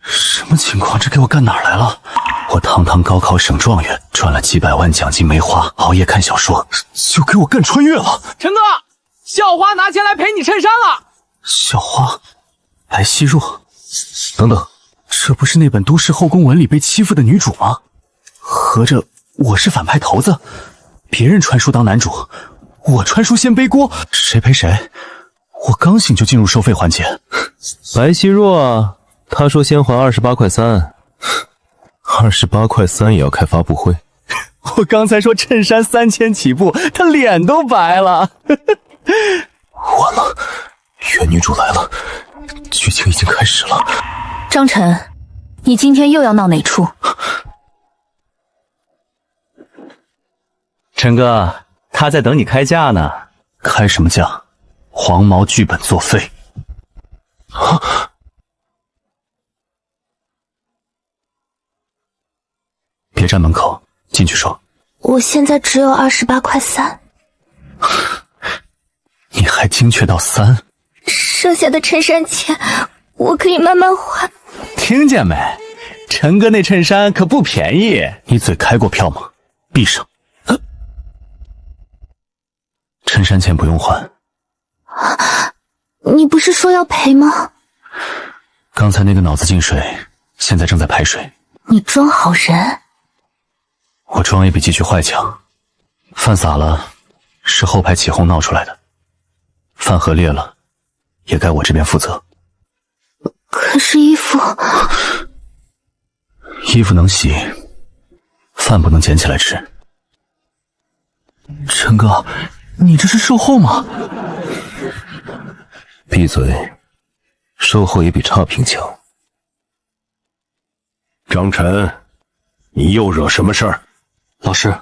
什么情况？这给我干哪儿来了？我堂堂高考省状元，赚了几百万奖金没花，熬夜看小说，就给我干穿越了。陈哥，校花拿钱来赔你衬衫了。校花，白希若，等等，这不是那本《都市后宫文》里被欺负的女主吗？合着我是反派头子，别人穿书当男主，我穿书先背锅，谁赔谁？我刚醒就进入收费环节。白希若啊，他说先还28.3块，28.3块也要开发布会。我刚才说衬衫3000起步，他脸都白了。完了，原女主来了，剧情已经开始了。张晨，你今天又要闹哪出？陈哥，他在等你开价呢。开什么价？黄毛剧本作废。别站门口，进去说。我现在只有28.3块。你还精确到3？剩下的衬衫钱我可以慢慢还。听见没？陈哥那衬衫可不便宜。你嘴开过票吗？闭上。衬衫钱不用还。你不是说要赔吗？刚才那个脑子进水，现在正在排水。你装好人。我装也比继续坏强。饭洒了，是后排起哄闹出来的。饭盒裂了，也该我这边负责。可是衣服能洗，饭不能捡起来吃。陈哥，你这是售后吗？闭嘴，售后也比差评强。张晨，你又惹什么事儿？老师，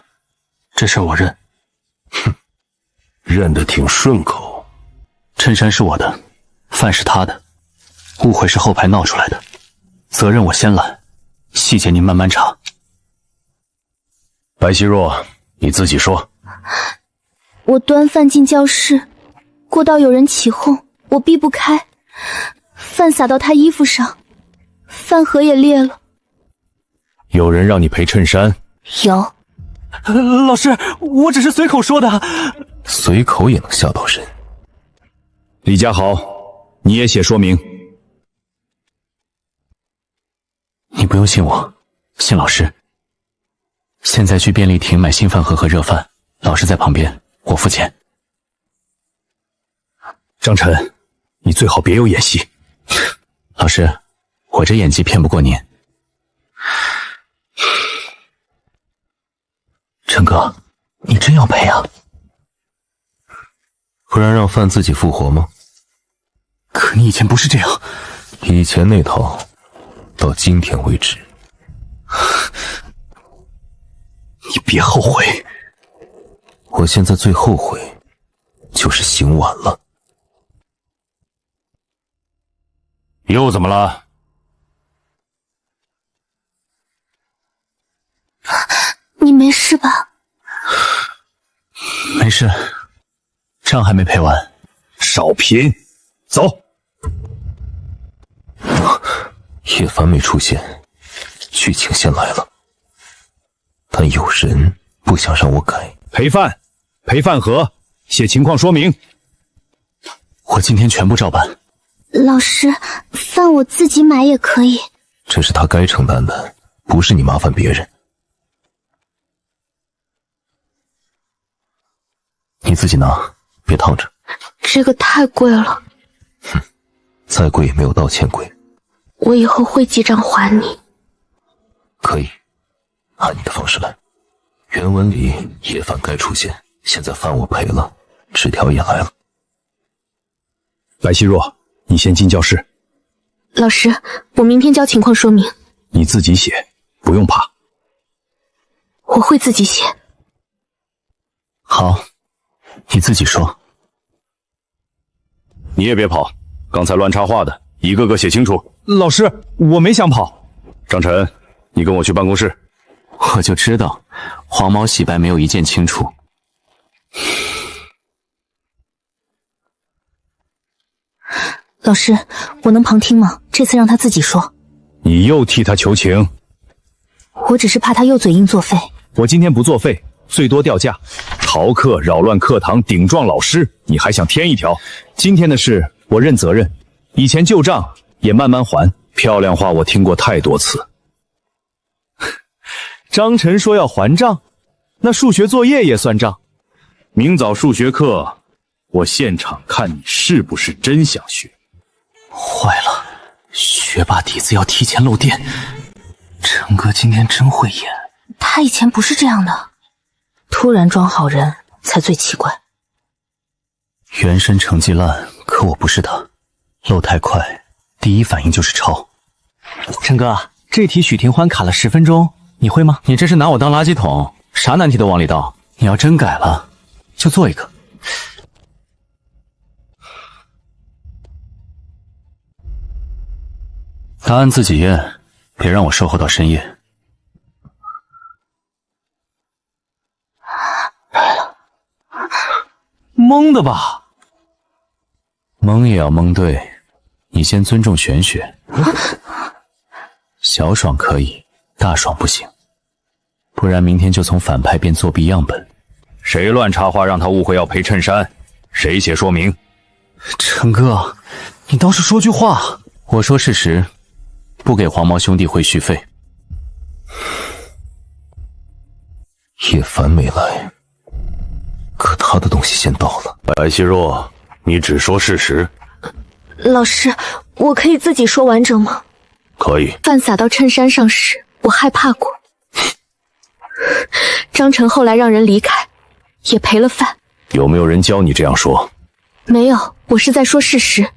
这事儿我认。哼，认得挺顺口。衬衫是我的，饭是他的，误会是后排闹出来的，责任我先揽，细节您慢慢查。白希若，你自己说。我端饭进教室，过道有人起哄，我避不开，饭洒到他衣服上，饭盒也裂了。有人让你赔衬衫？有。老师，我只是随口说的。随口也能吓到人。李家豪，你也写说明。你不用信我，信老师。现在去便利亭买新饭盒和热饭，老师在旁边，我付钱。张晨，你最好别有演戏。老师，我这演技骗不过您。陈哥，你真要赔啊？不然让饭自己复活吗？可你以前不是这样。以前那套，到今天为止。你别后悔。我现在最后悔，就是醒晚了。又怎么了？你没事吧？没事，账还没赔完。少贫，走。叶凡没出现，剧情先来了，但有人不想让我改。赔饭，赔饭盒，写情况说明。我今天全部照办。老师，饭我自己买也可以。这是他该承担的，不是你麻烦别人。你自己拿，别烫着。这个太贵了。哼，再贵也没有道歉贵。我以后会记账还你。可以，按你的方式来。原文里叶凡该出现，现在饭我赔了，纸条也来了。白希若，你先进教室。老师，我明天交情况说明。你自己写，不用怕。我会自己写。好，你自己说。你也别跑，刚才乱插话的，一个个写清楚。老师，我没想跑。张晨，你跟我去办公室。我就知道，黄毛洗白没有一件清楚。老师，我能旁听吗？这次让他自己说。你又替他求情？我只是怕他又嘴硬作废。我今天不作废，最多掉价。逃课、扰乱课堂、顶撞老师，你还想添一条？今天的事我认责任，以前旧账也慢慢还。漂亮话我听过太多次。张晨说要还账，那数学作业也算账。明早数学课，我现场看你是不是真想学。坏了，学霸底子要提前漏电。陈哥今天真会演。他以前不是这样的，突然装好人才最奇怪。原神成绩烂，可我不是他，漏太快，第一反应就是抄。陈哥，这题许廷欢卡了10分钟，你会吗？你这是拿我当垃圾桶，啥难题都往里倒。你要真改了，就做一个。答案自己验，别让我守候到深夜。蒙的吧？蒙也要蒙对，你先尊重玄学。小爽可以，大爽不行，不然明天就从反派变作弊样本。谁乱插话让他误会要赔衬衫？谁写说明？陈哥，你倒是说句话。我说事实，不给黄毛兄弟汇续费。叶凡没来，可他的东西先到了。白希若，你只说事实。老师，我可以自己说完整吗？可以。饭洒到衬衫上时，我害怕过。张晨后来让人离开，也赔了饭。有没有人教你这样说？没有，我是在说事实。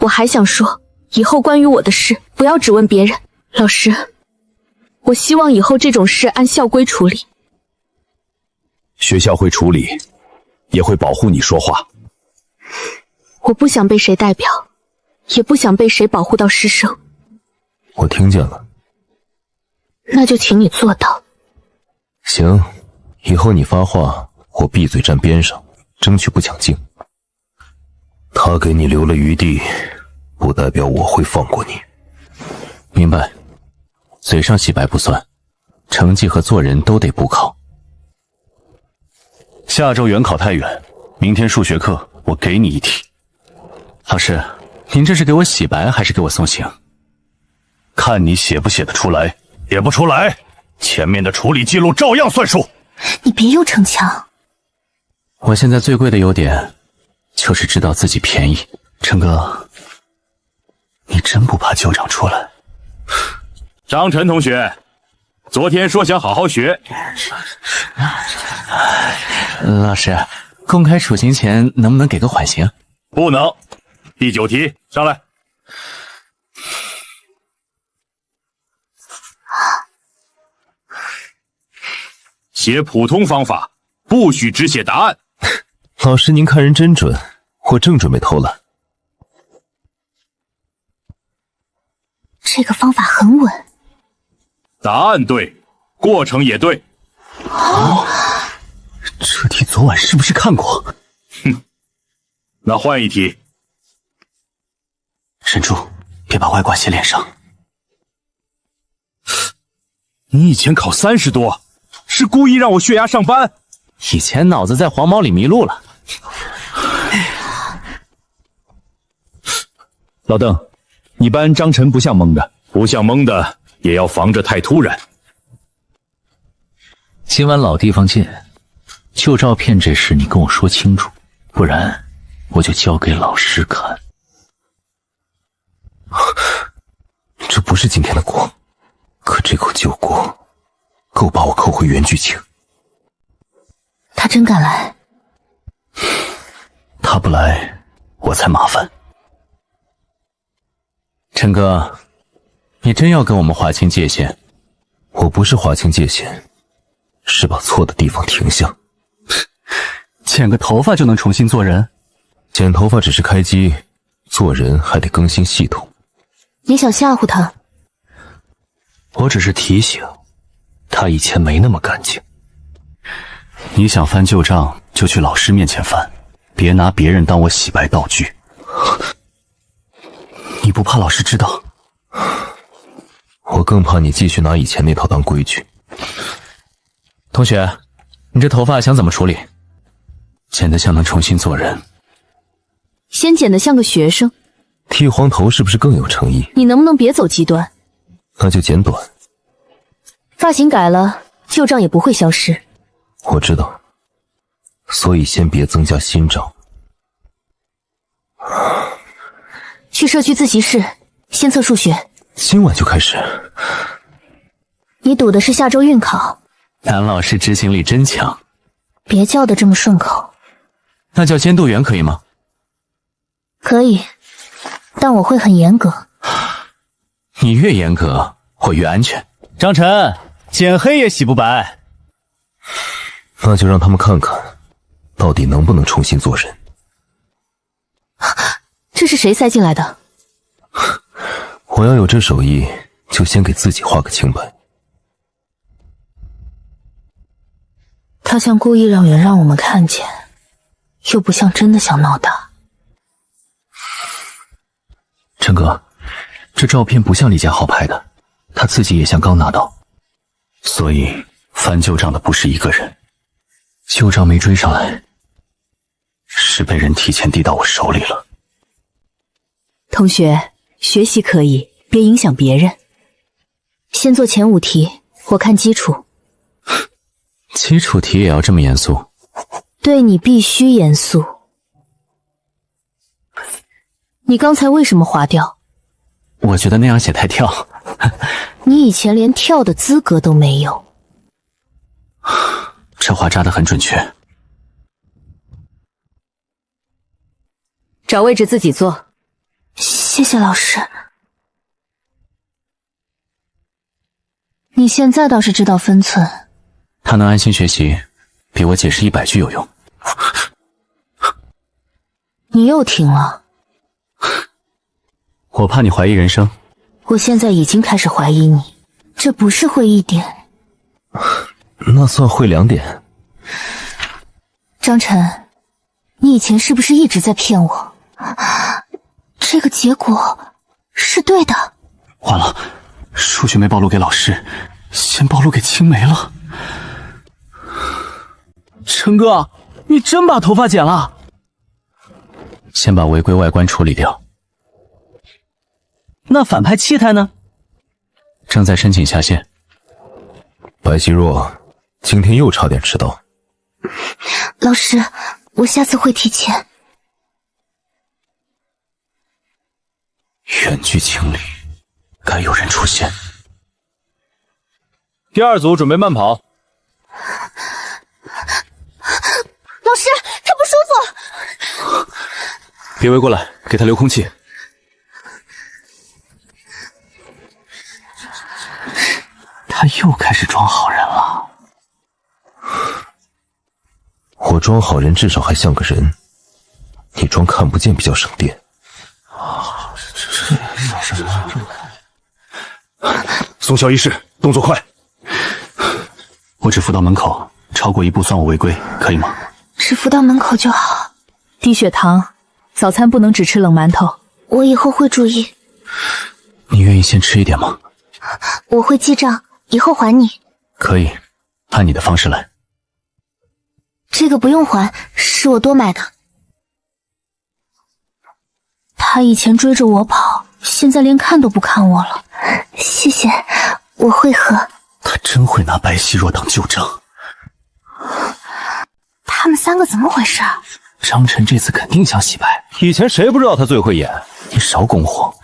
我还想说，以后关于我的事，不要只问别人。老师，我希望以后这种事按校规处理。学校会处理，也会保护你说话。我不想被谁代表，也不想被谁保护到失声。我听见了。那就请你做到。行，以后你发话，我闭嘴站边上，争取不抢镜。他给你留了余地，不代表我会放过你。明白。嘴上洗白不算，成绩和做人都得补考。下周原考太远，明天数学课我给你一题。老师，您这是给我洗白还是给我送行？看你写不写得出来。写不出来，前面的处理记录照样算数。你别又逞强。我现在最贵的优点就是知道自己便宜。陈哥，你真不怕旧账出来？张晨同学，昨天说想好好学。老师，公开处刑前能不能给个缓刑？不能。第9题，上来。写普通方法，不许只写答案。老师您看人真准，我正准备偷懒。这个方法很稳。答案对，过程也对。这题昨晚是不是看过？哼，那换一题。沈住，别把外挂写脸上。你以前考30多，是故意让我血压上班？以前脑子在黄毛里迷路了。老邓，你班张晨不像蒙的，不像蒙的也要防着太突然。今晚老地方见，旧照片这事你跟我说清楚，不然我就交给老师看。这不是今天的锅，可这口旧锅够把我扣回原剧情。他真敢来？他不来，我才麻烦。陈哥，你真要跟我们划清界限？我不是划清界限，是把错的地方停下。剪个头发就能重新做人？剪头发只是开机，做人还得更新系统。你想吓唬他？我只是提醒他以前没那么干净。你想翻旧账就去老师面前翻，别拿别人当我洗白道具。你不怕老师知道？我更怕你继续拿以前那套当规矩。同学，你这头发想怎么处理？剪得像能重新做人。先剪得像个学生，剃黄头是不是更有诚意？你能不能别走极端？那就剪短。发型改了，旧账也不会消失。我知道，所以先别增加新账。去社区自习室，先测数学。今晚就开始？你赌的是下周运考。谭老师执行力真强。别叫得这么顺口。那叫监督员可以吗？可以，但我会很严格。你越严格，我越安全。张晨，剪黑也洗不白。那就让他们看看，到底能不能重新做人。这是谁塞进来的？我要有这手艺，就先给自己画个清白。他像故意让人让我们看见，又不像真的想闹大。陈哥，这照片不像李家豪拍的，他自己也像刚拿到，所以翻旧账的不是一个人。旧账没追上来，是被人提前递到我手里了。同学，学习可以，别影响别人。先做前5题，我看基础。基础题也要这么严肃？对你必须严肃。你刚才为什么划掉？我觉得那样写太跳。你以前连跳的资格都没有。这话扎得很准确。找位置自己坐。谢谢老师。你现在倒是知道分寸。他能安心学习，比我解释100句有用。你又停了。我怕你怀疑人生。我现在已经开始怀疑你，这不是会1点。那算会2点。张晨，你以前是不是一直在骗我？这个结果是对的。完了，数学没暴露给老师，先暴露给青梅了。陈哥，你真把头发剪了？先把违规外观处理掉。那反派气态呢？正在申请下线。白希若，今天又差点迟到。老师，我下次会提前。远距清理，该有人出现。第2组准备慢跑。老师，他不舒服。别围过来，给他留空气。他又开始装好人了。我装好人至少还像个人，你装看不见比较省电。送校医室，动作快。我只扶到门口，超过1步算我违规，可以吗？只扶到门口就好。低血糖，早餐不能只吃冷馒头。我以后会注意。你愿意先吃一点吗？我会记账，以后还你。可以，按你的方式来。这个不用还，是我多买的。他以前追着我跑，现在连看都不看我了。谢谢，我会喝。他真会拿白希若当旧账。他们3个怎么回事？张晨这次肯定想洗白。以前谁不知道他最会演？你少拱火。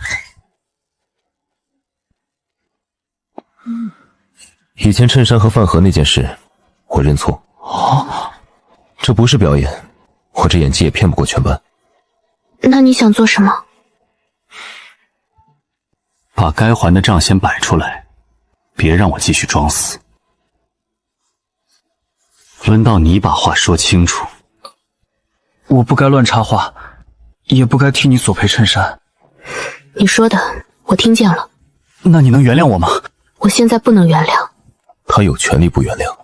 以前衬衫和饭盒那件事，我认错。哦，这不是表演，我这演技也骗不过全班。那你想做什么？把该还的账先摆出来，别让我继续装死。轮到你把话说清楚。我不该乱插话，也不该替你索赔衬衫。你说的我听见了。那你能原谅我吗？我现在不能原谅。他有权利不原谅。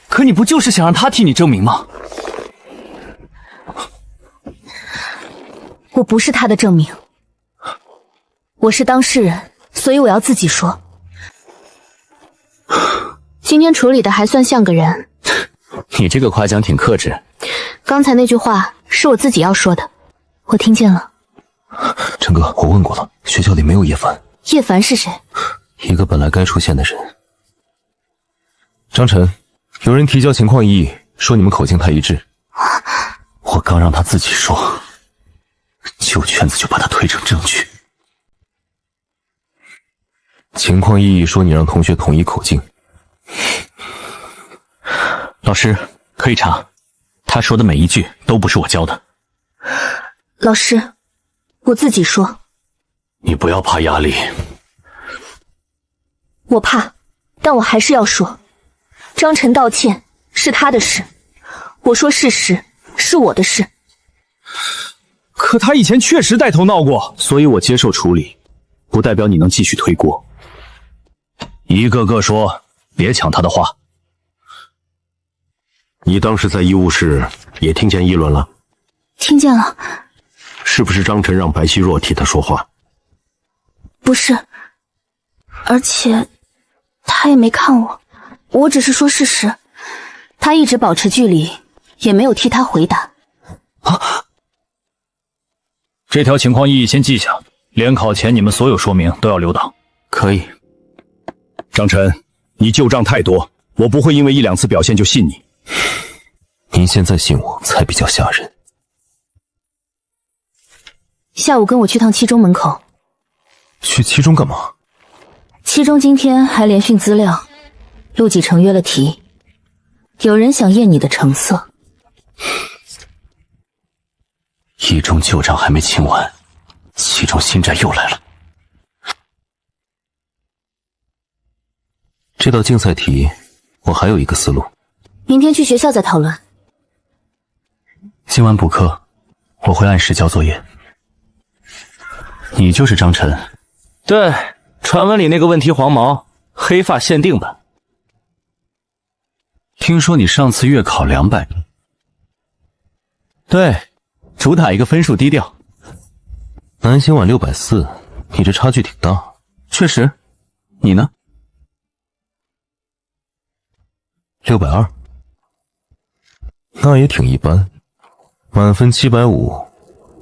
可你不就是想让他替你证明吗？我不是他的证明。我是当事人，所以我要自己说。今天处理的还算像个人。你这个夸奖挺克制。刚才那句话是我自己要说的，我听见了。陈哥，我问过了，学校里没有叶凡。叶凡是谁？一个本来该出现的人。张晨，有人提交情况异议，说你们口径太一致。我刚让他自己说，旧圈子就把他推成证据。情况异议说你让同学统一口径。老师，可以查，他说的每一句都不是我教的。老师，我自己说。你不要怕压力。我怕，但我还是要说。张晨道歉是他的事，我说事实是我的事。可他以前确实带头闹过，所以我接受处理，不代表你能继续推锅。一个个说，别抢他的话。你当时在医务室也听见议论了？听见了。是不是张晨让白希若替他说话？不是，而且他也没看我，我只是说事实。他一直保持距离，也没有替他回答。这条情况异议先记下，联考前你们所有说明都要留档。可以。张晨，你旧账太多，我不会因为一两次表现就信你。您现在信我才比较吓人。下午跟我去趟七中门口。去七中干嘛？七中今天还联训资料，陆继成约了题，有人想验你的成色。一中旧账还没清完，七中新债又来了。这道竞赛题，我还有一个思路。明天去学校再讨论。今晚补课，我会按时交作业。你就是张晨？对，传闻里那个问题黄毛，黑发限定版。听说你上次月考200。对，主打一个分数低调。南星晚640，你这差距挺大。确实，你呢？620，那也挺一般。满分750，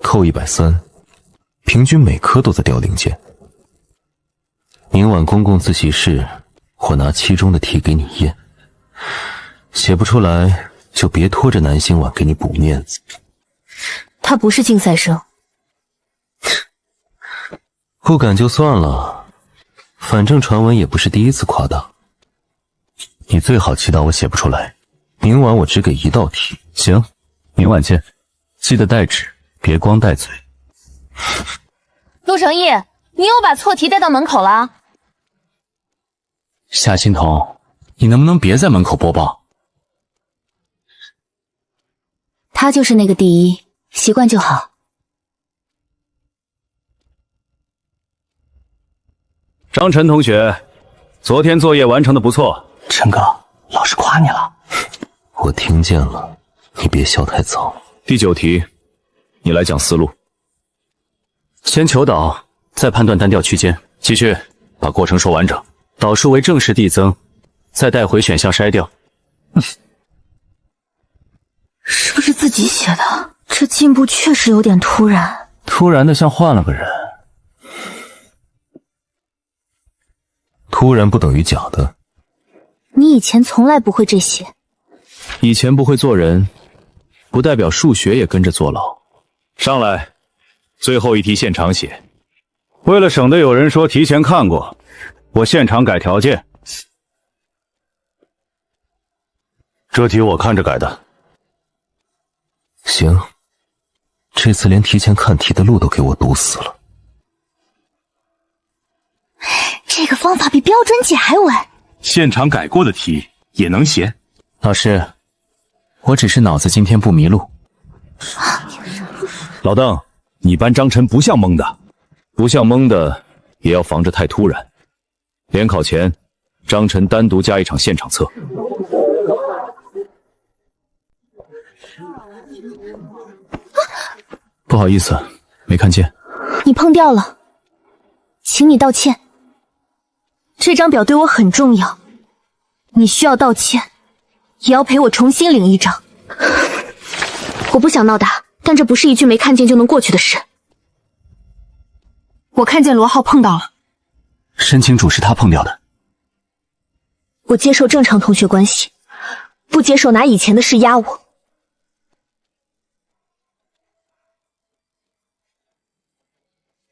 扣130，平均每科都在掉零件。明晚公共自习室，我拿期中的题给你验，写不出来就别拖着南星晚给你补面子。他不是竞赛生。不敢就算了，反正传闻也不是第一次夸大。你最好祈祷我写不出来。明晚我只给一道题。行，明晚见。记得带纸，别光带嘴。陆成义，你又把错题带到门口了。夏欣彤，你能不能别在门口播报？他就是那个第一，习惯就好。张晨同学，昨天作业完成的不错。陈哥，老师夸你了。我听见了，你别笑太早。第9题，你来讲思路。先求导，再判断单调区间。继续把过程说完整。导数为正式递增，再带回选项筛掉。是不是自己写的？这进步确实有点突然。突然的像换了个人。突然不等于假的。你以前从来不会这些。以前不会做人，不代表数学也跟着坐牢。上来，最后一题现场写。为了省得有人说提前看过，我现场改条件。这题我看着改的。行，这次连提前看题的路都给我堵死了。这个方法比标准解还稳。现场改过的题也能写？老师，我只是脑子今天不迷路。老邓，你班张晨不像蒙的，不像蒙的也要防着太突然。联考前，张晨单独加一场现场测。不好意思，没看见。你碰掉了。请你道歉。这张表对我很重要，你需要道歉，也要陪我重新领一张。我不想闹大，但这不是一句没看见就能过去的事。我看见罗浩碰到了，申请主是他碰掉的。我接受正常同学关系，不接受拿以前的事压我。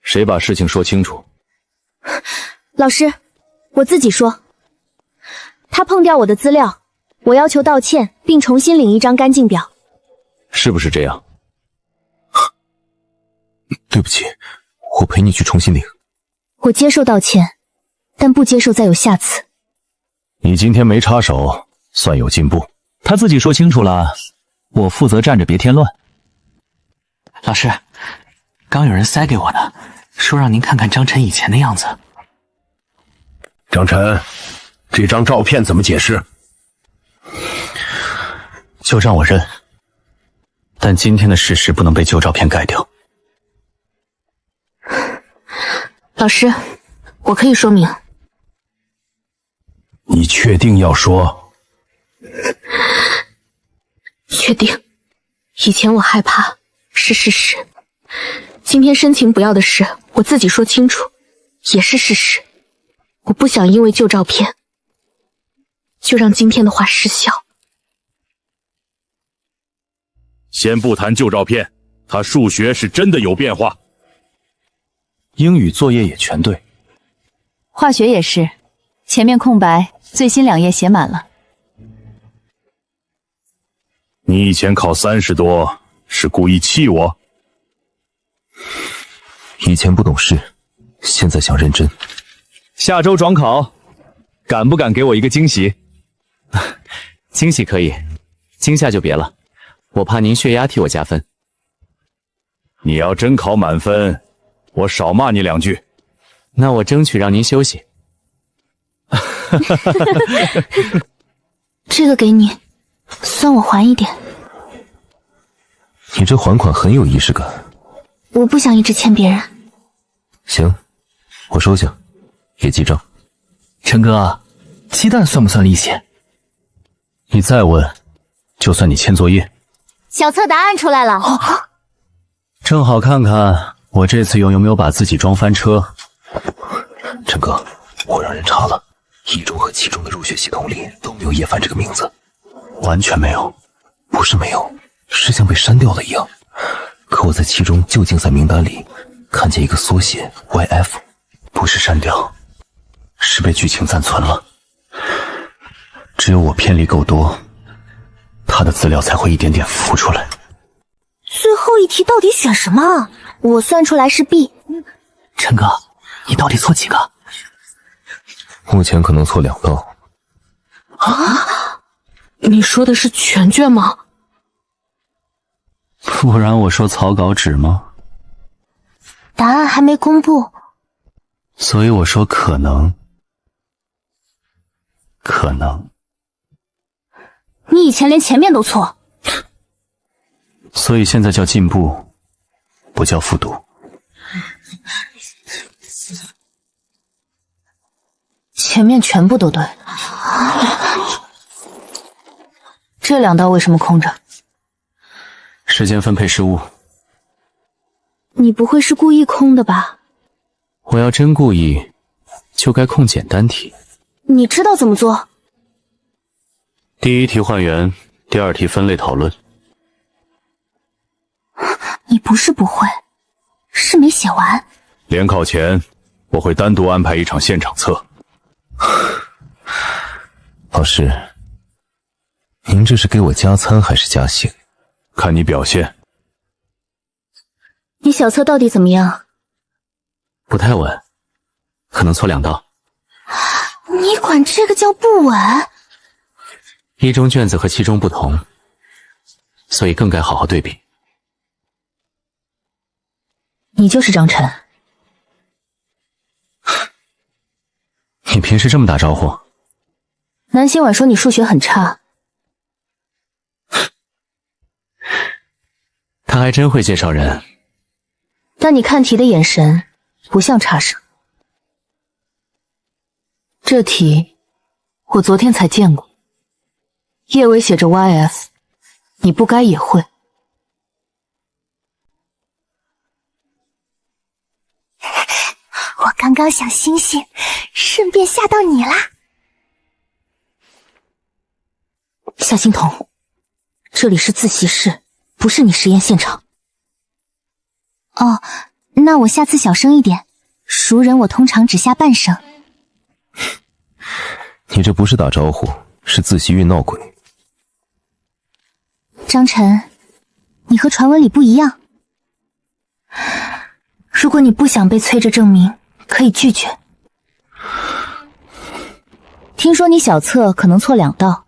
谁把事情说清楚？老师，我自己说。他碰掉我的资料，我要求道歉，并重新领一张干净表。是不是这样？对不起，我陪你去重新领。我接受道歉，但不接受再有下次。你今天没插手，算有进步。他自己说清楚了，我负责站着别添乱。老师，刚有人塞给我的，说让您看看张晨以前的样子。张晨，这张照片怎么解释？就让我认，但今天的事实不能被旧照片改掉。老师，我可以说明。你确定要说？确定。以前我害怕是事实，今天申请不要的事，我自己说清楚，也是事实。我不想因为旧照片，就让今天的话失效。先不谈旧照片，他数学是真的有变化。英语作业也全对，化学也是，前面空白，最新2页写满了。你以前考30多，是故意气我？以前不懂事，现在想认真。下周转考，敢不敢给我一个惊喜？惊喜可以，惊吓就别了，我怕您血压替我加分。你要真考满分，我少骂你2句。那我争取让您休息。这个给你，算我还一点。你这还款很有仪式感。我不想一直欠别人。行，我收下，也记账。陈哥，鸡蛋算不算利息？你再问，就算你欠作业。小测答案出来了。正好看看我这次有没有把自己装翻车。陈哥，我让人查了，1中和7中的入学系统里都没有叶凡这个名字。完全没有？不是没有，是像被删掉了一样。可我在7中旧竞赛名单里看见一个缩写 YF， 不是删掉，是被剧情暂存了。只有我偏离够多，他的资料才会一点点浮出来。最后一题到底选什么？我算出来是 B。陈哥，你到底错几个？目前可能错2道。啊？你说的是全卷吗？不然我说草稿纸吗？答案还没公布，所以我说可能。可能。你以前连前面都错。所以现在叫进步，不叫复读。前面全部都对。这2道为什么空着？时间分配失误。你不会是故意空的吧？我要真故意，就该空简单题。你知道怎么做？第1题换元，第2题分类讨论。你不是不会，是没写完。联考前，我会单独安排一场现场测。老师，您这是给我加餐还是加薪？看你表现。你小测到底怎么样？不太稳，可能错2道。你管这个叫不稳？1中卷子和7中不同，所以更该好好对比。你就是张晨。你平时这么打招呼？南希婉说你数学很差。他还真会介绍人。但你看题的眼神不像差生。这题我昨天才见过，叶尾写着 YF， 你不该也会。我刚刚想星星，顺便吓到你啦。夏欣桐，这里是自习室，不是你实验现场。哦，那我下次小声一点，熟人我通常只下半声。你这不是打招呼，是自习室闹鬼。张晨，你和传闻里不一样。如果你不想被催着证明，可以拒绝。听说你小测可能错2道，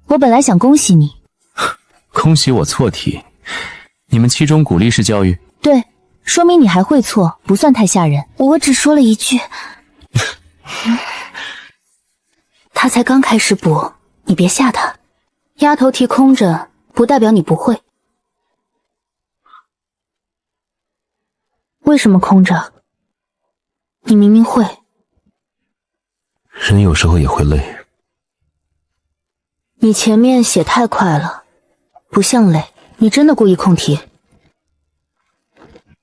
我本来想恭喜你。恭喜我错题，你们期中鼓励式教育？对，说明你还会错，不算太吓人。我只说了一句。他才刚开始补，你别吓他。丫头题空着，不代表你不会。为什么空着？你明明会。人有时候也会累。你前面写太快了，不像累，你真的故意空题。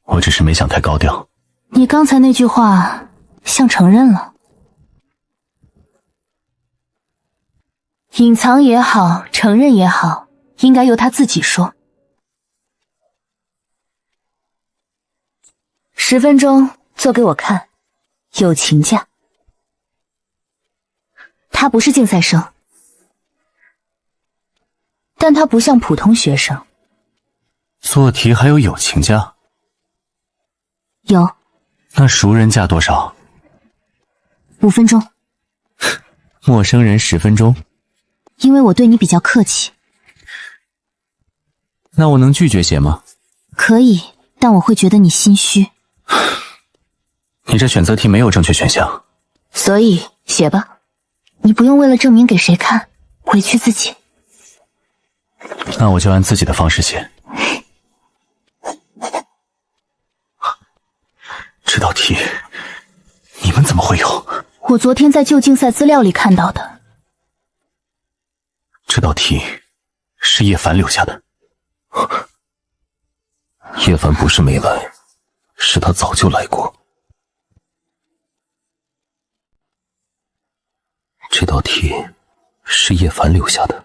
我只是没想太高调。你刚才那句话像承认了。隐藏也好，承认也好，应该由他自己说。10分钟做给我看，友情价。他不是竞赛生，但他不像普通学生。做题还有友情价？有。那熟人价多少？5分钟。陌生人10分钟？因为我对你比较客气。那我能拒绝写吗？可以，但我会觉得你心虚。你这选择题没有正确选项。所以写吧。你不用为了证明给谁看，委屈自己。那我就按自己的方式写。这道题你们怎么会有？我昨天在旧竞赛资料里看到的。这道题是叶凡留下的。叶凡不是没来，是他早就来过。这道题是叶凡留下的。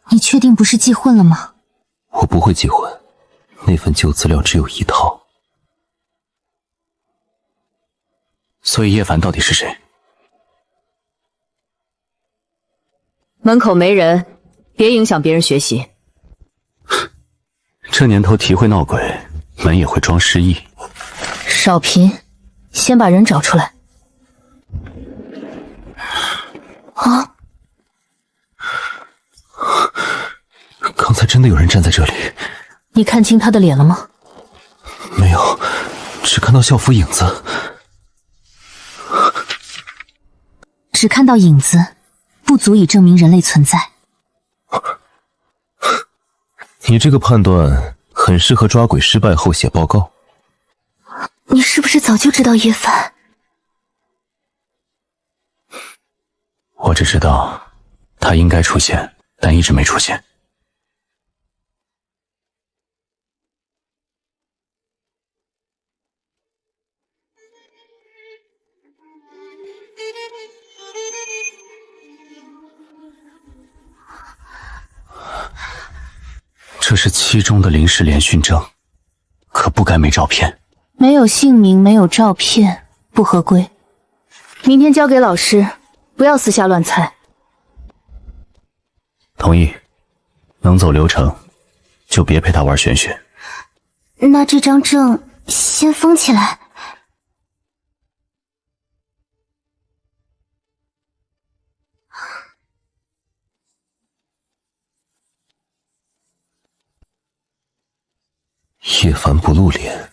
你确定不是记混了吗？我不会记混，那份旧资料只有1套。所以叶凡到底是谁？门口没人，别影响别人学习。这年头题会闹鬼，门也会装失忆。少贫，先把人找出来。啊！刚才真的有人站在这里。你看清他的脸了吗？没有，只看到校服影子。只看到影子，不足以证明人类存在。你这个判断很适合抓鬼失败后写报告。你是不是早就知道叶凡？我只知道他应该出现，但一直没出现。这是期中的临时联训证，可不该没照片。没有姓名，没有照片，不合规。明天交给老师，不要私下乱猜。同意，能走流程，就别陪他玩玄学。那这张证先封起来。叶凡不露脸，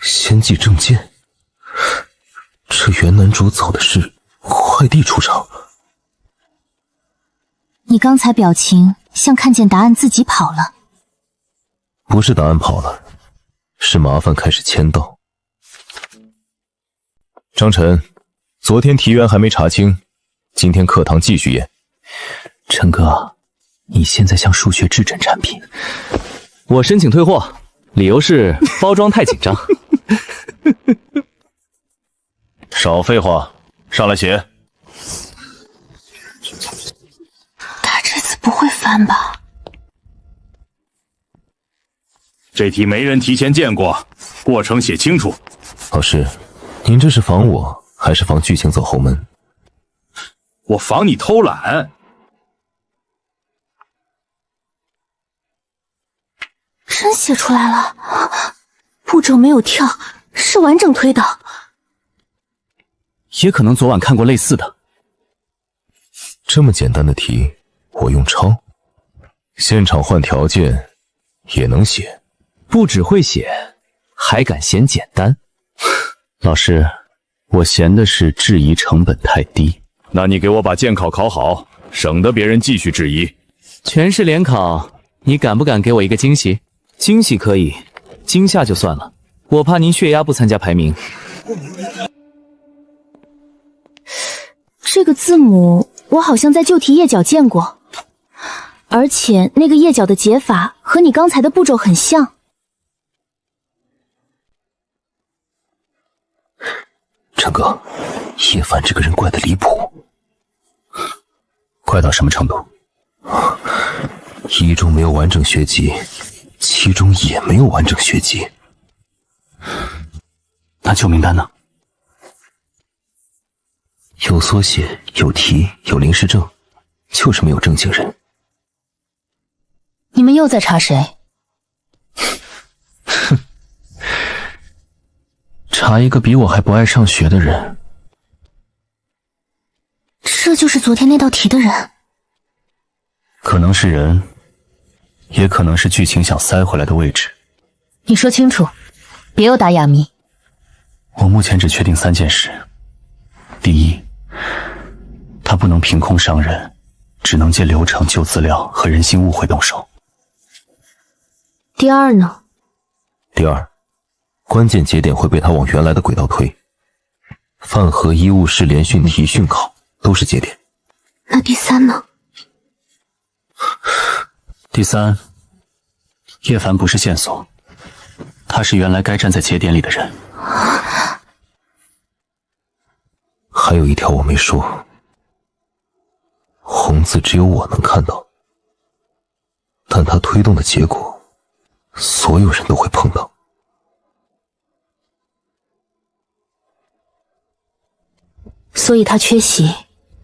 先记证件。这原男主走的是快递出场。你刚才表情像看见答案自己跑了。不是答案跑了，是麻烦开始签到。张晨，昨天题源还没查清，今天课堂继续验。陈哥，你现在像数学质诊产品。我申请退货，理由是包装太紧张。少废话，上来写。他这次不会翻吧？这题没人提前见过，过程写清楚。老师，您这是防我，还是防剧情走后门？我防你偷懒。真写出来了，步骤没有跳，是完整推导。也可能昨晚看过类似的。这么简单的题，我用抄，现场换条件也能写。不只会写，还敢嫌简单？老师，我嫌的是质疑成本太低。那你给我把监考考好，省得别人继续质疑。全市联考，你敢不敢给我一个惊喜？惊喜可以，惊吓就算了。我怕您血压不参加排名。这个字母我好像在旧题页脚见过，而且那个页脚的解法和你刚才的步骤很像。陈哥，叶凡这个人怪得离谱。怪到什么程度？1中没有完整学籍，7中也没有完整学籍。那救命单呢？有缩写，有题，有临时证，就是没有证请人。你们又在查谁？查一个比我还不爱上学的人。这就是昨天那道题的人。可能是人，也可能是剧情想塞回来的位置。你说清楚，别又打哑谜。我目前只确定3件事：第一，他不能凭空伤人，只能借流程、旧资料和人心误会动手。第二呢？第二，关键节点会被他往原来的轨道推。饭盒、医务室、连训题、训考都是节点。那第三呢？第三，叶凡不是线索，他是原来该站在节点里的人。还有一条我没说，红字只有我能看到，但他推动的结果，所有人都会碰到。所以他缺席，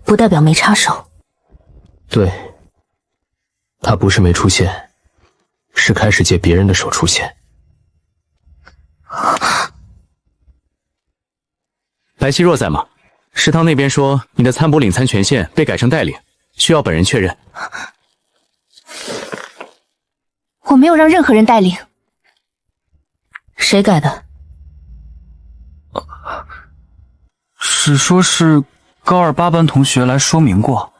不代表没插手。对，他不是没出现，是开始借别人的手出现。白希若在吗？食堂那边说你的参补领餐权限被改成代领，需要本人确认。我没有让任何人代领。谁改的？只说是高2、8班同学来说明过。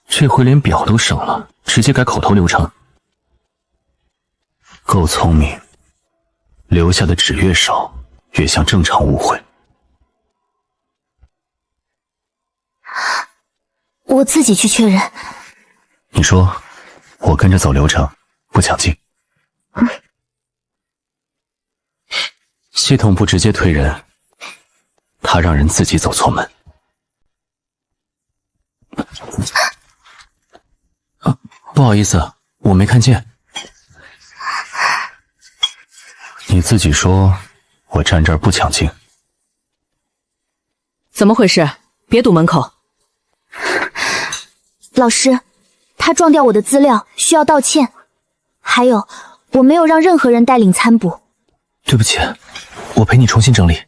这回连表都省了，直接改口头流程。够聪明，留下的纸越少，越像正常误会。我自己去确认。你说，我跟着走流程，不抢镜。系统不直接推人，他让人自己走错门。不好意思，我没看见。你自己说，我站这儿不抢镜。怎么回事？别堵门口。老师，他撞掉我的资料，需要道歉。还有，我没有让任何人带领参补。对不起，我陪你重新整理。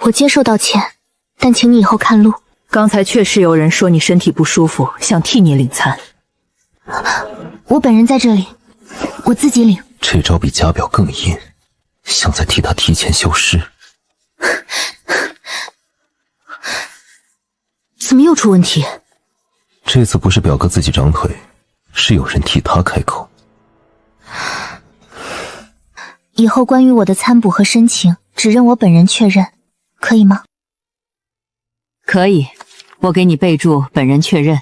我接受道歉，但请你以后看路。刚才确实有人说你身体不舒服，想替你领餐。我本人在这里，我自己领。这招比加表更阴，像在替他提前消失。怎么又出问题？这次不是表哥自己长腿，是有人替他开口。以后关于我的参补和申请，只认我本人确认。可以吗？可以，我给你备注本人确认。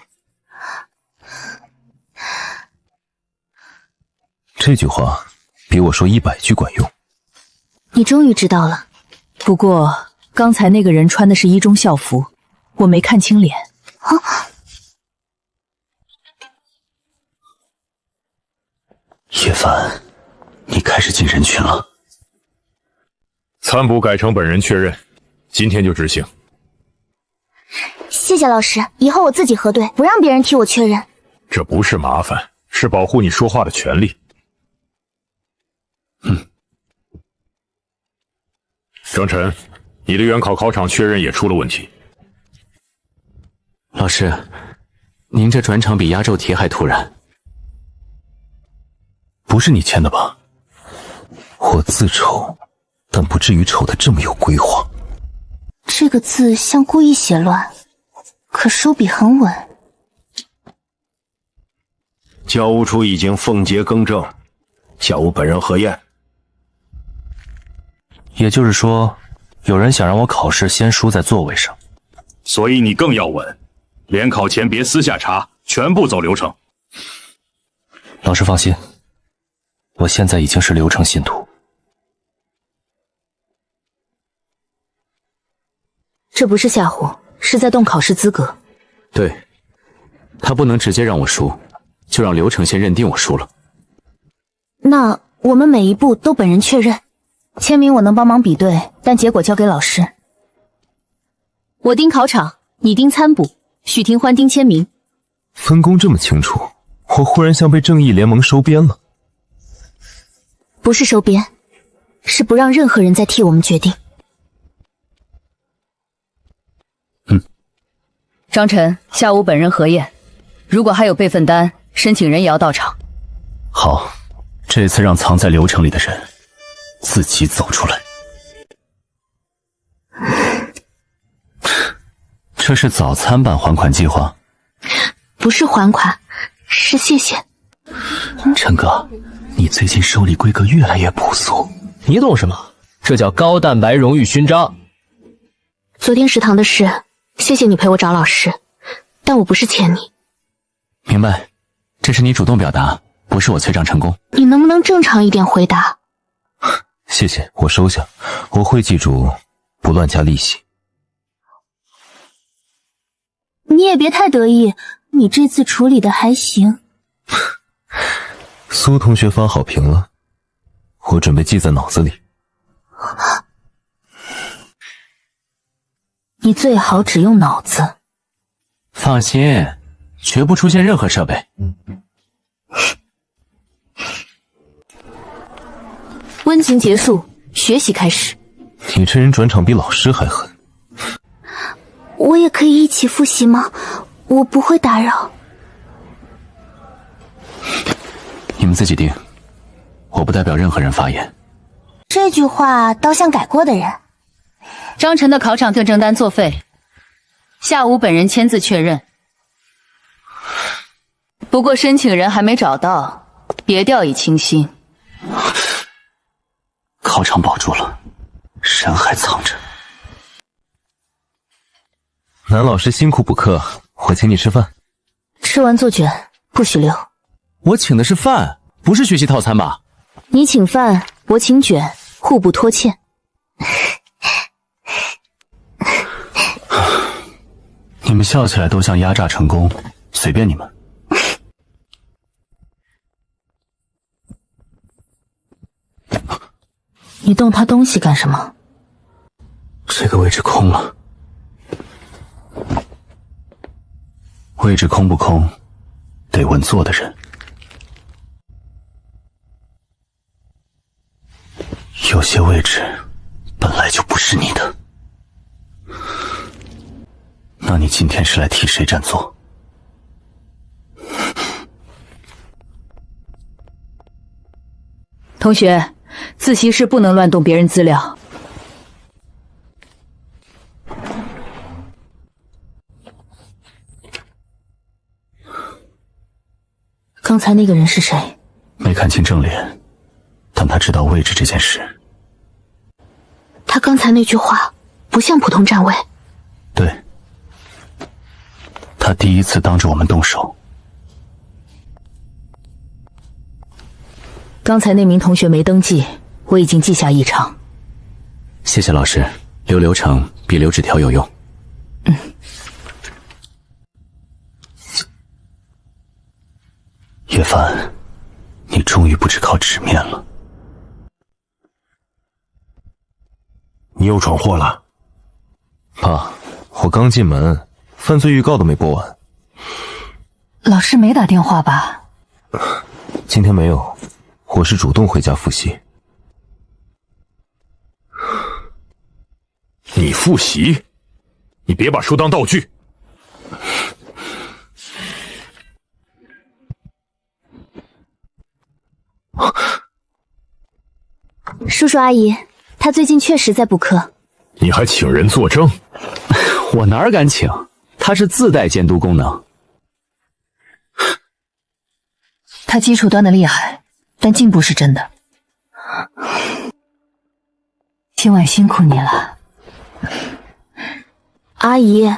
这句话比我说100句管用。你终于知道了。不过刚才那个人穿的是一中校服，我没看清脸。啊！叶凡，你开始进人群了。参捕改成本人确认，今天就执行。谢谢老师，以后我自己核对，不让别人替我确认。这不是麻烦，是保护你说话的权利。张晨，你的原考考场确认也出了问题。老师，您这转场比压轴题还突然。不是你签的吧？我字丑，但不至于丑得这么有规划。这个字像故意写乱，可收笔很稳。教务处已经奉节更正，下午本人核验。也就是说，有人想让我考试先输在座位上，所以你更要稳，联考前别私下查，全部走流程。老师放心，我现在已经是流程信徒。这不是吓唬，是在动考试资格。对，他不能直接让我输，就让流程先认定我输了。那我们每一步都本人确认，签名我能帮忙比对，但结果交给老师。我盯考场，你盯参捕，许廷欢盯签名。分工这么清楚，我忽然像被正义联盟收编了。不是收编，是不让任何人再替我们决定。张晨，下午本人核验，如果还有备份单，申请人也要到场。好，这次让藏在流程里的人自己走出来。这是早餐版还款计划？不是还款，是谢谢。陈哥，你最近收礼规格越来越朴素。你懂什么？这叫高蛋白荣誉勋章。昨天食堂的事，谢谢你陪我找老师，但我不是欠你。明白，这是你主动表达，不是我催账成功。你能不能正常一点回答？谢谢，我收下，我会记住不乱加利息。你也别太得意，你这次处理的还行。苏同学发好评了，我准备记在脑子里。你最好只用脑子。放心，绝不出现任何设备。温情结束，学习开始。你这人转场比老师还狠。我也可以一起复习吗？我不会打扰。你们自己定，我不代表任何人发言。这句话倒像改过的人。张晨的考场订正单作废，下午本人签字确认。不过申请人还没找到，别掉以轻心。考场保住了，人还藏着。南老师辛苦补课，我请你吃饭。吃完做卷，不许留。我请的是饭，不是学习套餐吧？你请饭，我请卷，互不拖欠。你们笑起来都像压榨成功，随便你们。你动他东西干什么？这个位置空了。位置空不空，得问坐的人。有些位置本来就不是你的，那你今天是来替谁占座？同学，自习室不能乱动别人资料。刚才那个人是谁？没看清正脸，但他知道位置这件事。他刚才那句话不像普通站位。对，他第一次当着我们动手。刚才那名同学没登记，我已经记下异常。谢谢老师，留流程比留纸条有用。叶凡，你终于不只靠纸面了。你又闯祸了。爸，我刚进门，犯罪预告都没播完。老师没打电话吧？今天没有，我是主动回家复习。你复习？你别把书当道具。叔叔阿姨，他最近确实在补课。你还请人作证？我哪敢请？他是自带监督功能。他基础端的厉害，但进步是真的。今晚辛苦你了。阿姨，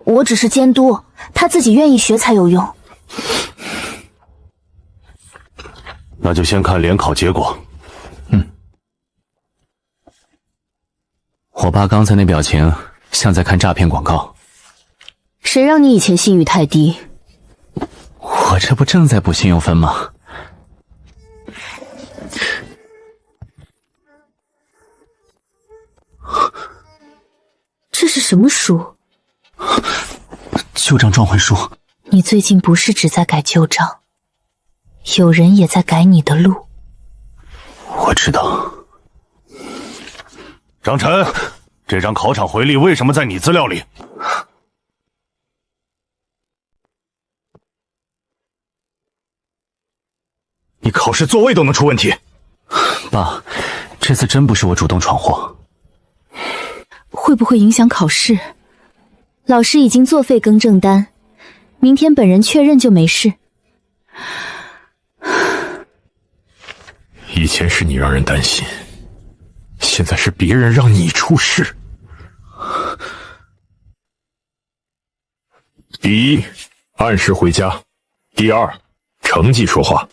我只是监督，他自己愿意学才有用。那就先看联考结果。我爸刚才那表情像在看诈骗广告。谁让你以前信誉太低？我这不正在补信用分吗？这是什么书？旧账状魂书。你最近不是只在改旧账，有人也在改你的路。我知道。张晨，这张考场回历为什么在你资料里？你考试座位都能出问题。爸，这次真不是我主动闯祸。会不会影响考试？老师已经作废更正单，明天本人确认就没事。以前是你让人担心，现在是别人让你出事。第一，按时回家；第二，成绩说话；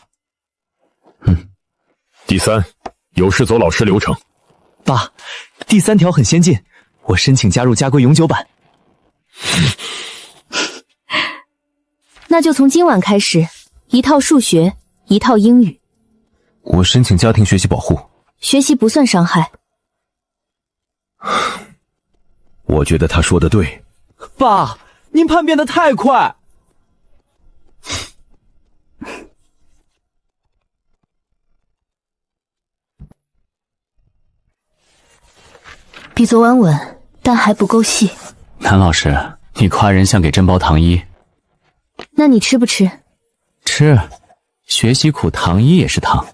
第三，有事走老师流程。爸，第3条很先进，我申请加入家规永久版。那就从今晚开始，一套数学，一套英语。我申请家庭学习保护。学习不算伤害。我觉得他说的对。爸，您叛变得太快。比昨晚稳，但还不够细。南老师，你夸人像给真包糖衣。那你吃不吃？吃，学习苦，糖衣也是糖。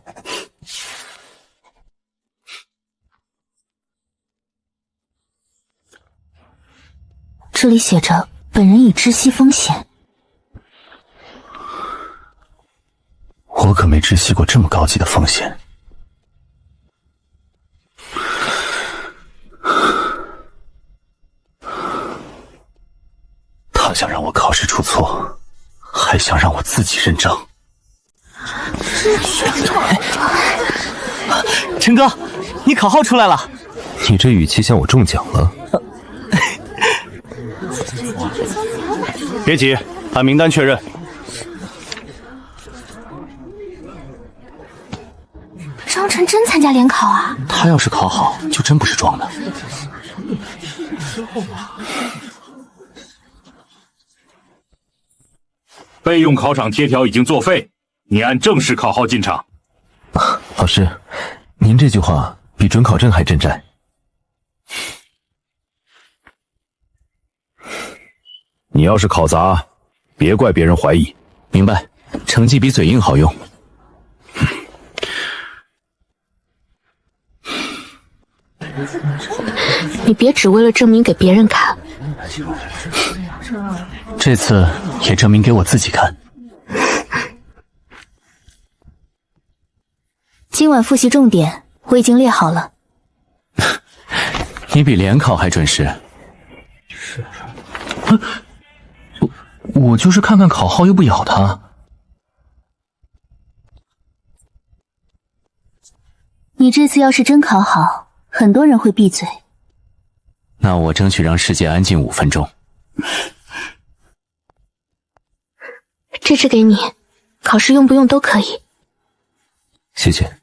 这里写着本人已知悉风险。我可没知悉过这么高级的风险。他想让我考试出错，还想让我自己认账。陈哥，你考号出来了。你这语气像我中奖了。别急，按名单确认。张晨真参加联考啊？他要是考好，就真不是装的。备用考场贴条已经作废，你按正式考号进场。老师，您这句话比准考证还真摘。你要是考砸，别怪别人怀疑。明白，成绩比嘴硬好用。你别只为了证明给别人看。这次也证明给我自己看。今晚复习重点我已经列好了。你比联考还准时。是，我就是看看考号又不咬他。你这次要是真考好，很多人会闭嘴。那我争取让世界安静5分钟。这支给你，考试用不用都可以。谢谢，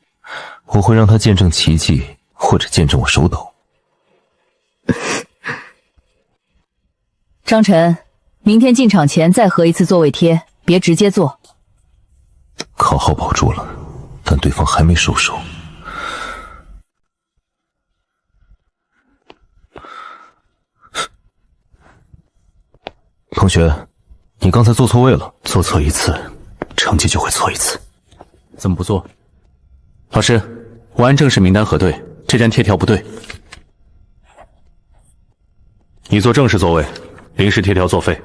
我会让他见证奇迹，或者见证我手抖。张晨，明天进场前再合一次座位贴，别直接坐。考号保住了，但对方还没收手。同学，你刚才坐错位了，做错一次，成绩就会错一次。怎么不做？老师，我按正式名单核对，这张贴条不对。你坐正式座位，临时贴条作废。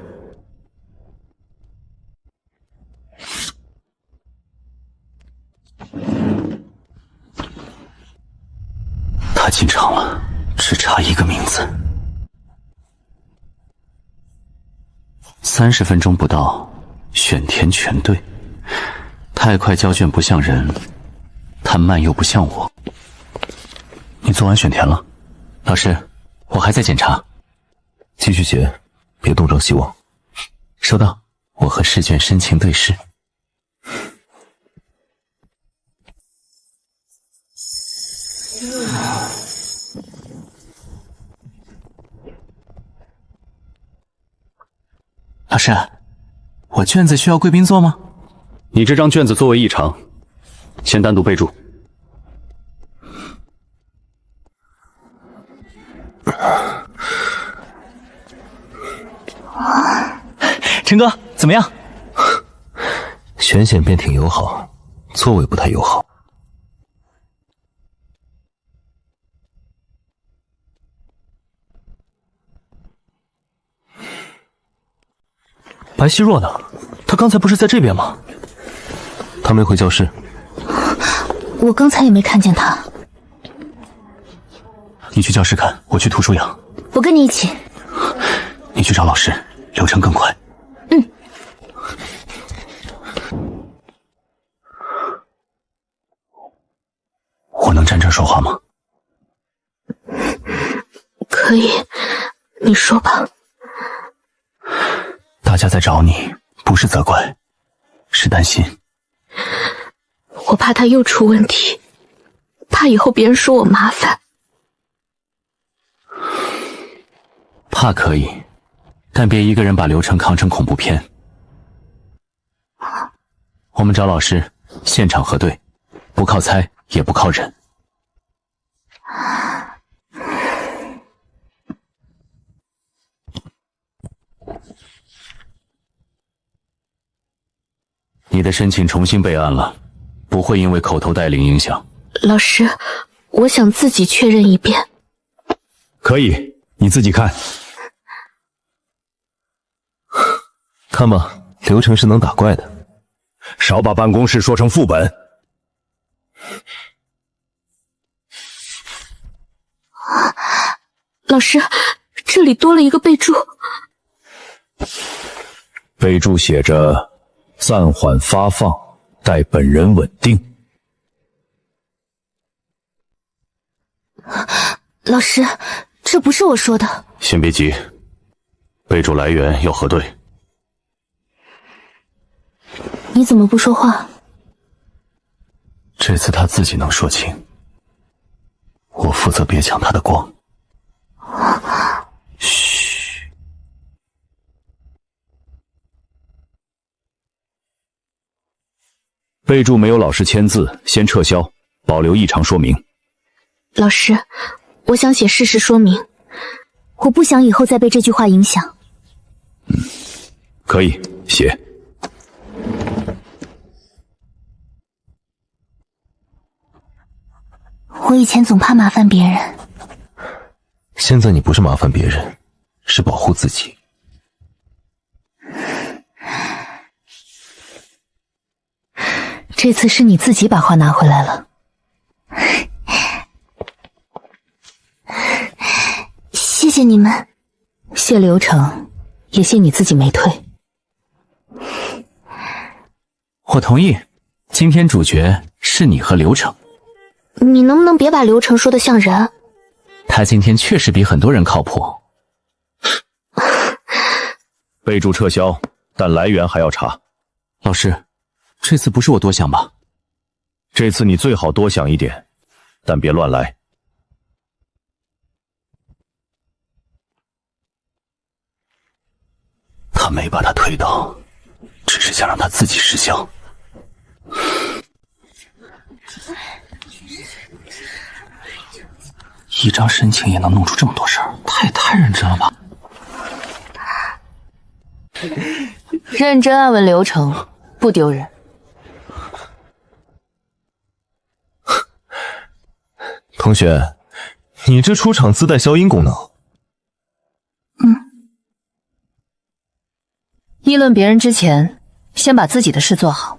他进场了，只差一个名字。30分钟不到，选填全对。太快交卷不像人，太慢又不像我。你做完选填了？老师，我还在检查。继续写，别东张西望。收到，我和试卷申请对视。老师，我卷子需要贵宾坐吗？你这张卷子座位异常，先单独备注。陈哥，怎么样？选显变挺友好，座位不太友好。白希若呢？他刚才不是在这边吗？他没回教室。我刚才也没看见他。你去教室看，我去图书养。我跟你一起。你去找老师，流程更快。嗯。我能站这儿说话吗？可以，你说吧。大家在找你，不是责怪，是担心。我怕他又出问题，怕以后别人说我麻烦。怕可以，但别一个人把流程扛成恐怖片。我们找老师，现场核对，不靠猜，也不靠忍。你的申请重新备案了，不会因为口头带领影响。老师，我想自己确认一遍。可以，你自己看。看吧，流程是能打怪的。少把办公室说成副本。老师，这里多了一个备注。备注写着暂缓发放，待本人稳定。老师，这不是我说的。先别急，备注来源要核对。你怎么不说话？这次他自己能说清，我负责别抢他的光。嘘。备注没有老师签字，先撤销，保留异常说明。老师，我想写事实说明。我不想以后再被这句话影响。可以写。我以前总怕麻烦别人，现在你不是麻烦别人，是保护自己。这次是你自己把话拿回来了。谢你们，谢流程，也谢你自己没退。我同意，今天主角是你和流程。你能不能别把流程说得像人？他今天确实比很多人靠谱。备注撤销，但来源还要查。老师，这次不是我多想吧？这次你最好多想一点，但别乱来。他没把他推倒，只是想让他自己失效。一张申请也能弄出这么多事儿，他也太认真了吧！认真按问流程，不丢人。同学，你这出场自带消音功能。议论别人之前，先把自己的事做好。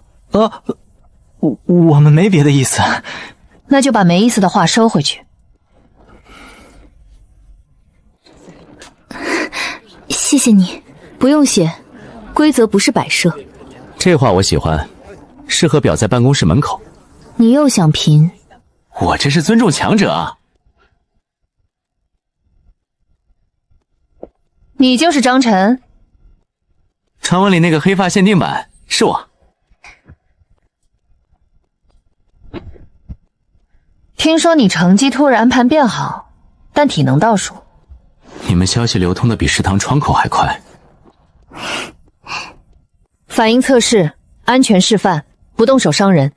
我们没别的意思。那就把没意思的话收回去。谢谢你。不用谢，规则不是摆设。这话我喜欢，适合裱在办公室门口。你又想贫？我这是尊重强者啊！你就是张晨？传闻里那个黑发限定版是我。听说你成绩突然盘变好，但体能倒数。你们消息流通的比食堂窗口还快。反应测试，安全示范，不动手伤人。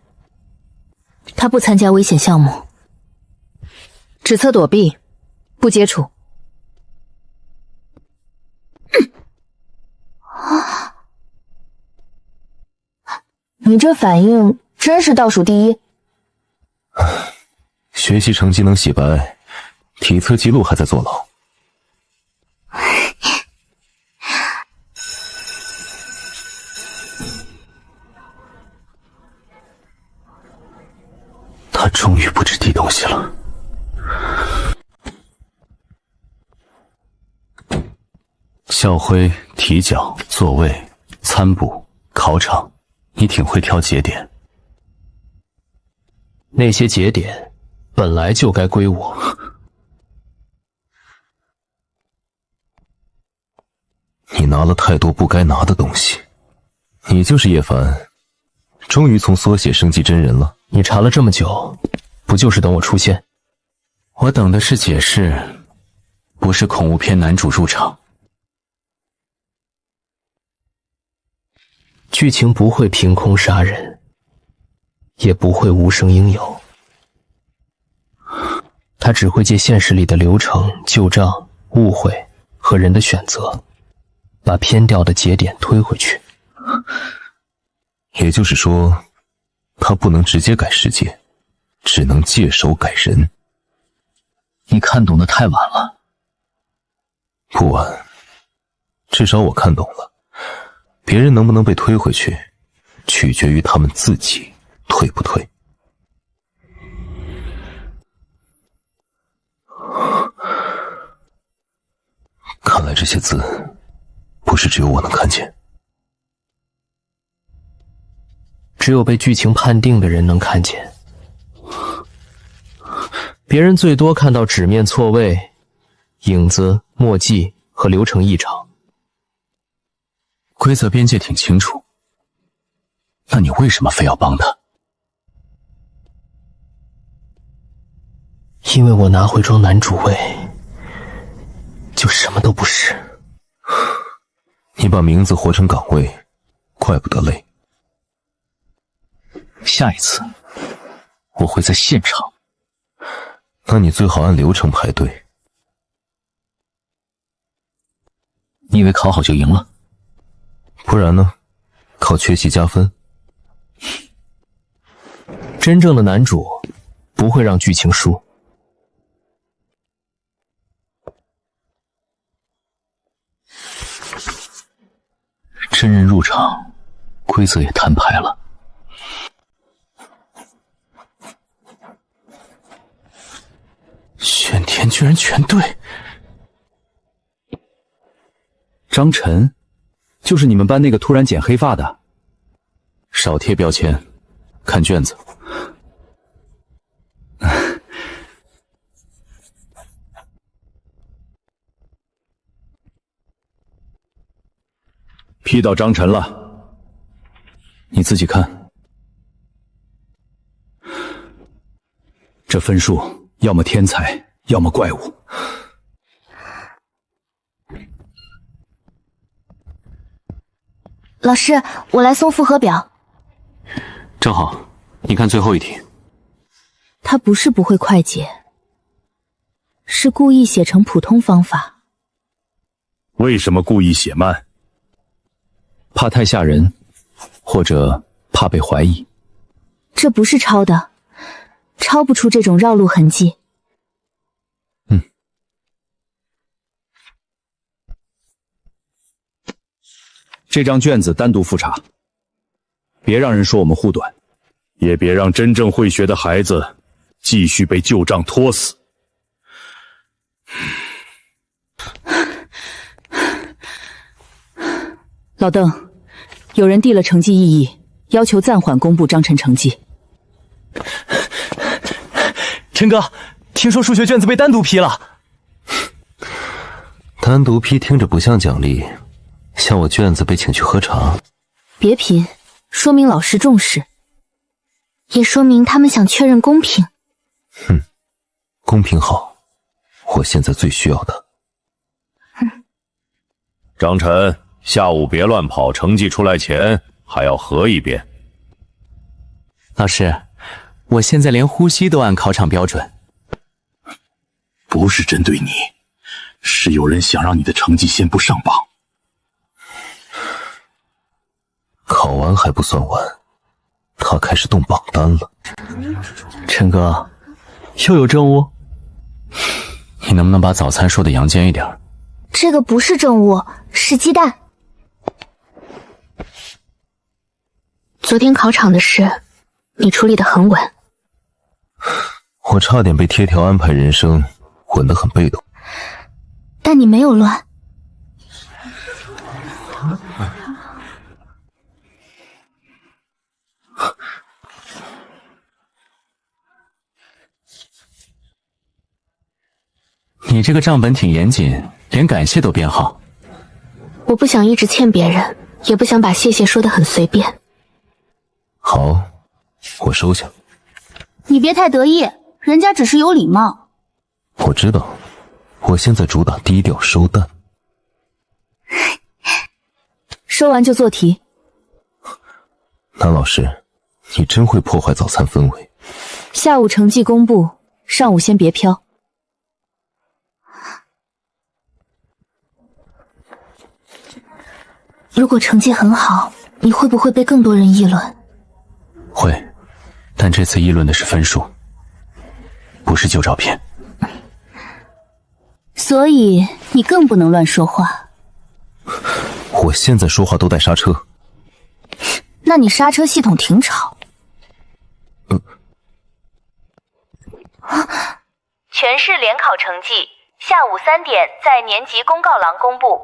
他不参加危险项目，只测躲避，不接触。你这反应真是倒数第一。学习成绩能洗白，体测记录还在坐牢。他终于不知递东西了。校徽、体脚、座位、餐补、考场，你挺会挑节点。那些节点本来就该归我。你拿了太多不该拿的东西。你就是叶凡，终于从缩写升级真人了。你查了这么久，不就是等我出现？我等的是解释，不是恐怖片男主入场。剧情不会凭空杀人，也不会无声应有，他只会借现实里的流程、旧账、误会和人的选择，把偏掉的节点推回去。也就是说，他不能直接改世界，只能借手改人。你看懂的太晚了。不晚，至少我看懂了。别人能不能被推回去，取决于他们自己退不退。看来这些字，不是只有我能看见。只有被剧情判定的人能看见，别人最多看到纸面错位、影子、墨迹和流程异常。规则边界挺清楚，那你为什么非要帮他？因为我拿回装男主位，就什么都不是。你把名字活成岗位，怪不得累。下一次我会在现场。那你最好按流程排队。你以为考好就赢了？不然呢？靠缺席加分。真正的男主不会让剧情输。真人入场，规则也摊牌了。选填居然全对，张晨，就是你们班那个突然剪黑发的。少贴标签，看卷子。批到张晨了，你自己看。这分数要么天才，要么怪物。老师，我来送复核表。正好，你看最后一题。他不是不会快解，是故意写成普通方法。为什么故意写慢？怕太吓人，或者怕被怀疑。这不是抄的，抄不出这种绕路痕迹。这张卷子单独复查，别让人说我们护短，也别让真正会学的孩子继续被旧账拖死。老邓，有人递了成绩异议，要求暂缓公布张晨成绩。陈哥，听说数学卷子被单独批了。单独批听着不像奖励，像我卷子被请去喝茶。别批，说明老师重视，也说明他们想确认公平。公平好，我现在最需要的。张晨，下午别乱跑，成绩出来前还要核一遍。老师，我现在连呼吸都按考场标准。不是针对你，是有人想让你的成绩先不上榜。考完还不算完，他开始动榜单了。陈哥，又有政务？你能不能把早餐说的阳间一点？这个不是政务，是鸡蛋。昨天考场的事，你处理得很稳。我差点被贴条安排人生，稳得很被动。但你没有乱。你这个账本挺严谨，连感谢都编号。我不想一直欠别人，也不想把谢谢说得很随便。好，我收下。你别太得意，人家只是有礼貌。我知道，我现在主打低调收淡。说完就做题。南老师，你真会破坏早餐氛围。下午成绩公布，上午先别飘。如果成绩很好，你会不会被更多人议论？会，但这次议论的是分数，不是旧照片。所以你更不能乱说话。我现在说话都带刹车。那你刹车系统挺吵。全市联考成绩，下午3点在年级公告栏公布。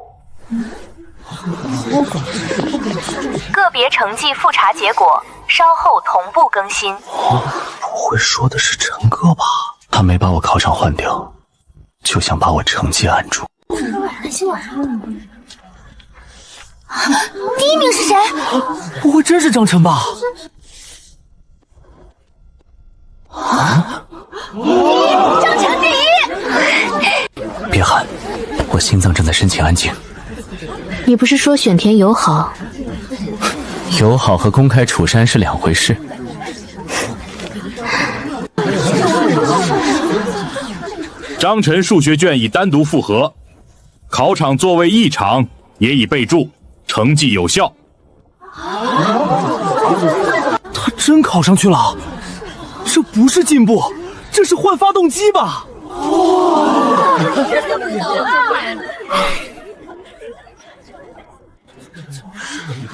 个别成绩复查结果稍后同步更新。不会说的是陈哥吧？他没把我考场换掉，就想把我成绩按住。第一名是谁？不会真是张晨吧？张晨第一！别喊，我心脏正在申请安静。你不是说选填友好？友好和公开处山是两回事。张晨数学卷已单独复核，考场座位异常也已备注，成绩有效。他真考上去了，这不是进步，这是换发动机吧？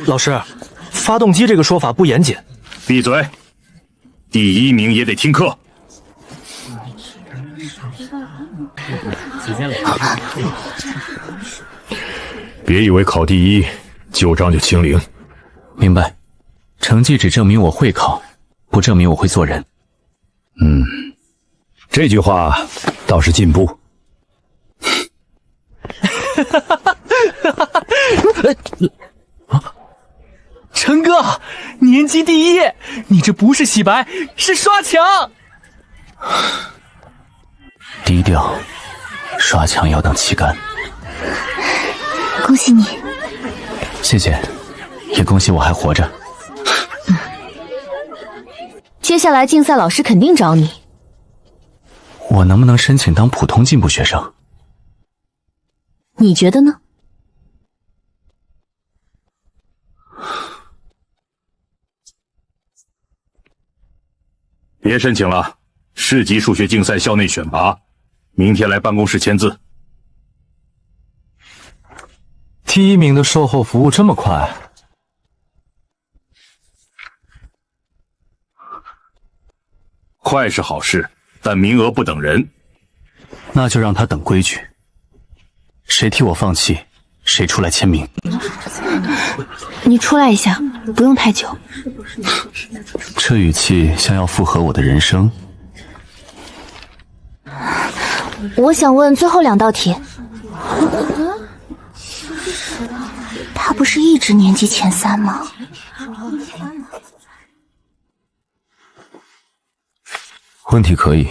老师，发动机这个说法不严谨。闭嘴！第一名也得听课。别以为考第一，旧账就清零。明白，成绩只证明我会考，不证明我会做人。这句话倒是进步。陈哥，年级第一，你这不是洗白，是刷墙。低调，刷墙要等气干。恭喜你，谢谢，也恭喜我还活着。接下来竞赛老师肯定找你，我能不能申请当普通进步学生？你觉得呢？别申请了，市级数学竞赛校内选拔，明天来办公室签字。第一名的售后服务这么快？快是好事，但名额不等人。那就让他等规矩。谁替我放弃，谁出来签名。你出来一下，不用太久。这语气像要附和我的人生。我想问最后2道题。他不是一直年级前3吗？问题可以，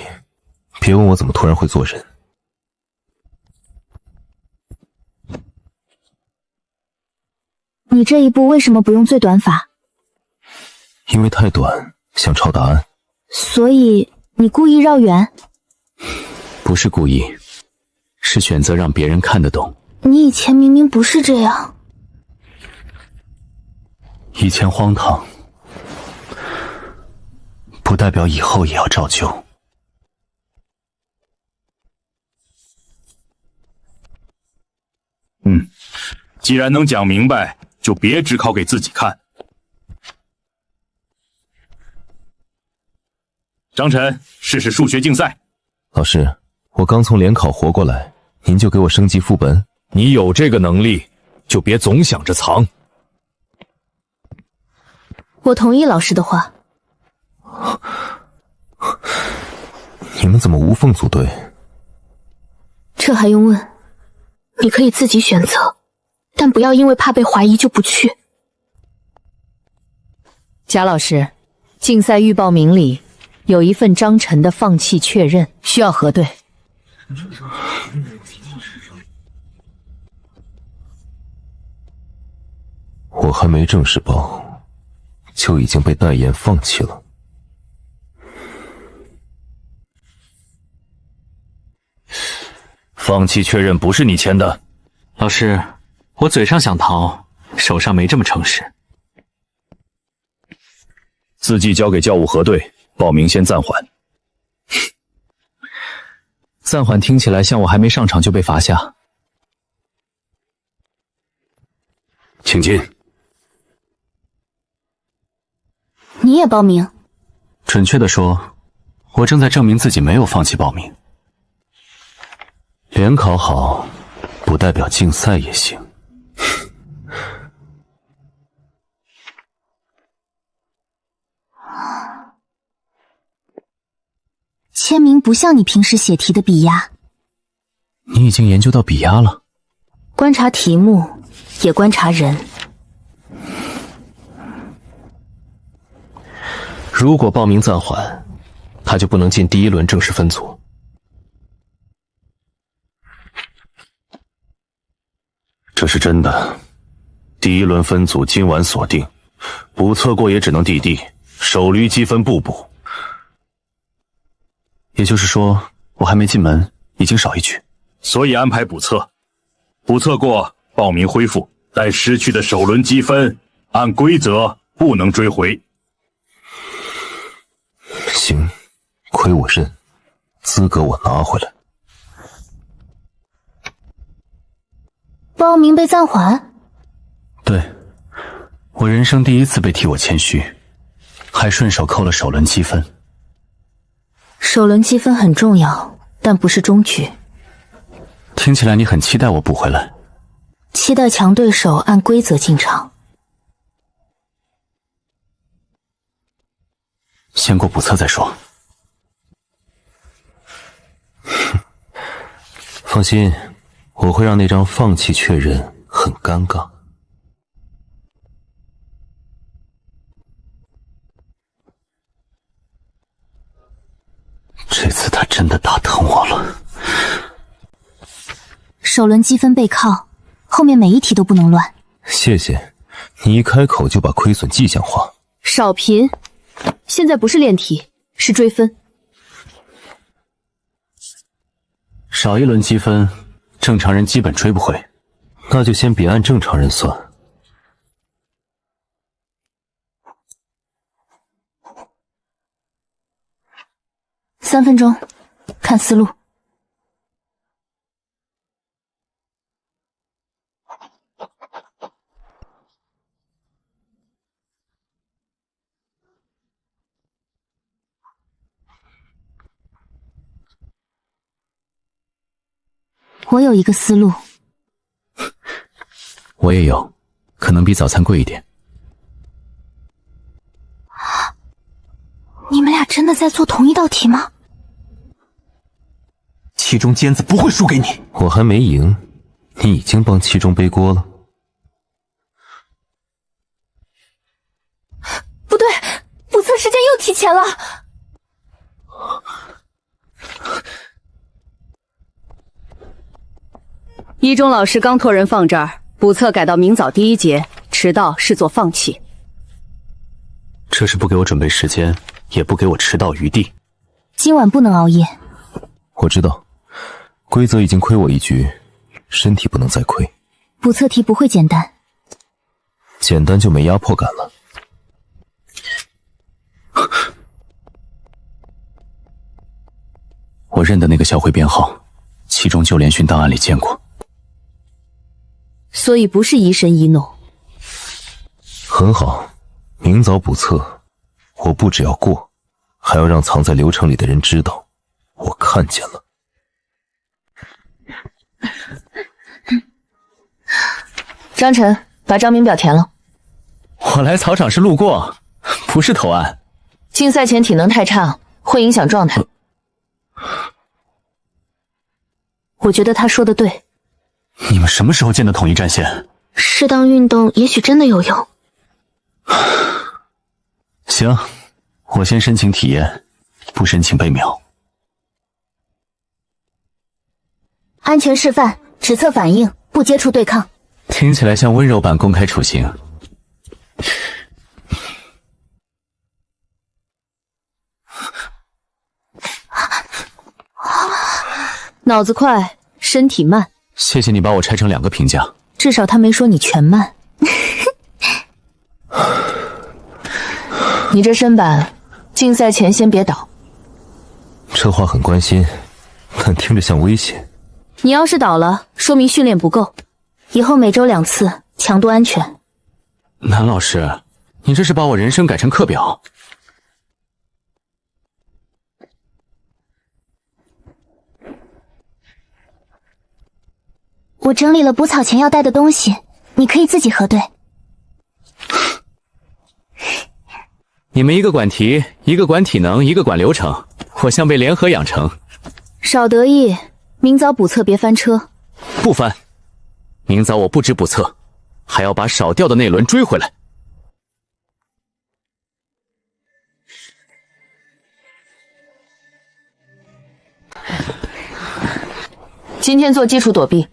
别问我怎么突然会做人。你这一步为什么不用最短法？因为太短，想抄答案。所以你故意绕远？不是故意，是选择让别人看得懂。你以前明明不是这样。以前荒唐，不代表以后也要照旧。既然能讲明白，就别只考给自己看。张晨，试试数学竞赛。老师，我刚从联考活过来，您就给我升级副本？你有这个能力，就别总想着藏。我同意老师的话。你们怎么无缝组队？这还用问？你可以自己选择，但不要因为怕被怀疑就不去。贾老师，竞赛预报名里有一份张晨的放弃确认，需要核对。我还没正式报，就已经被代言放弃了。放弃确认不是你签的。老师，我嘴上想逃，手上没这么诚实。字迹交给教务核对，报名先暂缓。暂缓听起来像我还没上场就被罚下。请进。你也报名？准确的说，我正在证明自己没有放弃报名。联考好，不代表竞赛也行。签名不像你平时写题的笔压。你已经研究到笔压了？观察题目，也观察人。如果报名暂缓，他就不能进第1轮正式分组。这是真的。第1轮分组今晚锁定，补测过也只能递递，手驴积分不补。也就是说，我还没进门，已经少一局。所以安排补测，补测过报名恢复，但失去的首轮积分按规则不能追回。行，亏我认，资格我拿回来。报名被暂缓？对，我人生第1次被替我谦虚，还顺手扣了首轮积分。首轮积分很重要，但不是终局。听起来你很期待我补回来。期待强对手按规则进场。先过补测再说。放心，我会让那张放弃确认很尴尬。这次他真的打疼我了。首轮积分背靠，后面每一题都不能乱。谢谢，你一开口就把亏损迹象化。少贫，现在不是练题，是追分。少一轮积分，正常人基本追不回。那就先别按正常人算。3分钟，看思路。我有一个思路。我也有，可能比早餐贵一点。你们俩真的在做同一道题吗？七中尖子不会输给你。我还没赢，你已经帮七中背锅了。不对，补测时间又提前了。一中老师刚托人放这儿，补测改到明早第1节，迟到视作放弃。这是不给我准备时间，也不给我迟到余地。今晚不能熬夜。我知道，规则已经亏我一局，身体不能再亏。补测题不会简单，简单就没压迫感了。我认得那个校徽编号，其中就连训档案里见过。所以不是疑神疑弄。很好，明早补测，我不只要过，还要让藏在流程里的人知道，我看见了。张晨，把张明表填了。我来草场是路过，不是投案。竞赛前体能太差，会影响状态。我觉得他说的对。你们什么时候建的统一战线？适当运动也许真的有用。行，我先申请体验，不申请被秒。安全示范，只测反应，不接触对抗。听起来像温柔版公开处刑。脑子快，身体慢。谢谢你把我拆成2个评价。至少他没说你全慢。你这身板，竞赛前先别倒。这话很关心，但听着像威胁。你要是倒了，说明训练不够。以后每周2次，强度安全。南老师，你这是把我人生改成课表。我整理了补草前要带的东西，你可以自己核对。你们一个管题，一个管体能，一个管流程，我像被联合养成。少得意，明早补测别翻车。不翻，明早我不止补测，还要把少掉的那轮追回来。今天做基础躲避。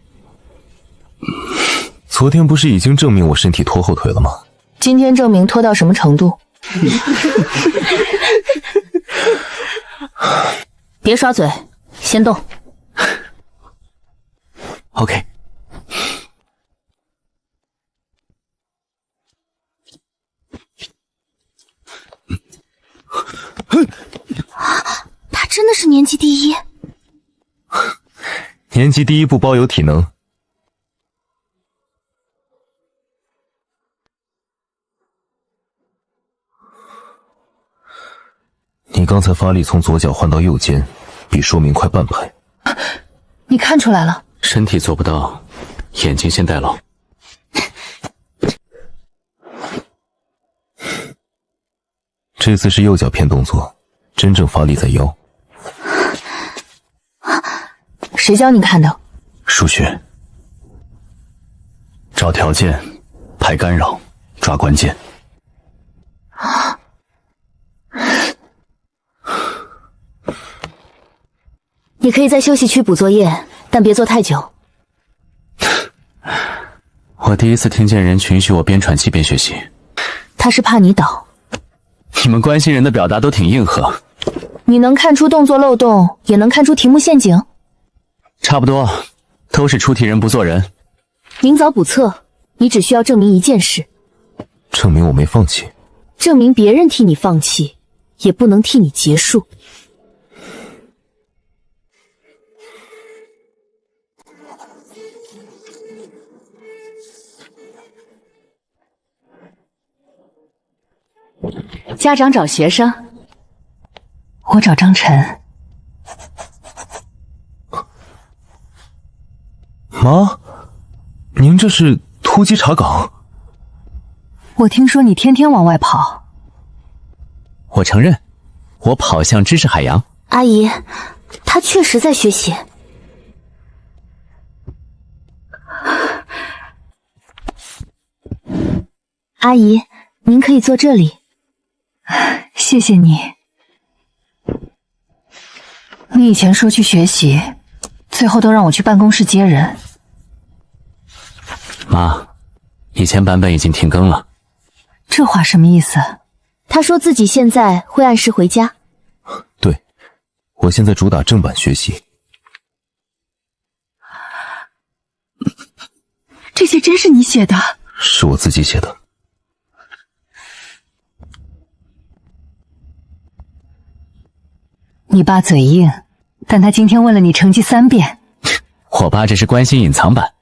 昨天不是已经证明我身体拖后腿了吗？今天证明拖到什么程度？别耍嘴，先动。OK。他真的是年级第1。年级第1不包邮体能。你刚才发力从左脚换到右肩，比说明快半拍。你看出来了？身体做不到，眼睛先代劳。这次是右脚片动作，真正发力在腰。谁教你看的？数学。找条件，排干扰，抓关键。你可以在休息区补作业，但别做太久。我第一次听见人允许我边喘气边学习。他是怕你倒。你们关心人的表达都挺硬核。你能看出动作漏洞，也能看出题目陷阱？差不多，都是出题人不做人。明早补测，你只需要证明一件事：证明我没放弃。证明别人替你放弃，也不能替你结束。家长找学生，我找张晨。妈，您这是突击查岗？我听说你天天往外跑。我承认，我跑向知识海洋。阿姨，他确实在学习。阿姨，您可以坐这里。谢谢你。你以前说去学习，最后都让我去办公室接人。妈，以前版本已经停更了。这话什么意思？他说自己现在会按时回家。对，我现在主打正版学习。这些真是你写的？是我自己写的。你爸嘴硬，但他今天问了你成绩3遍。我爸这是关心隐藏版。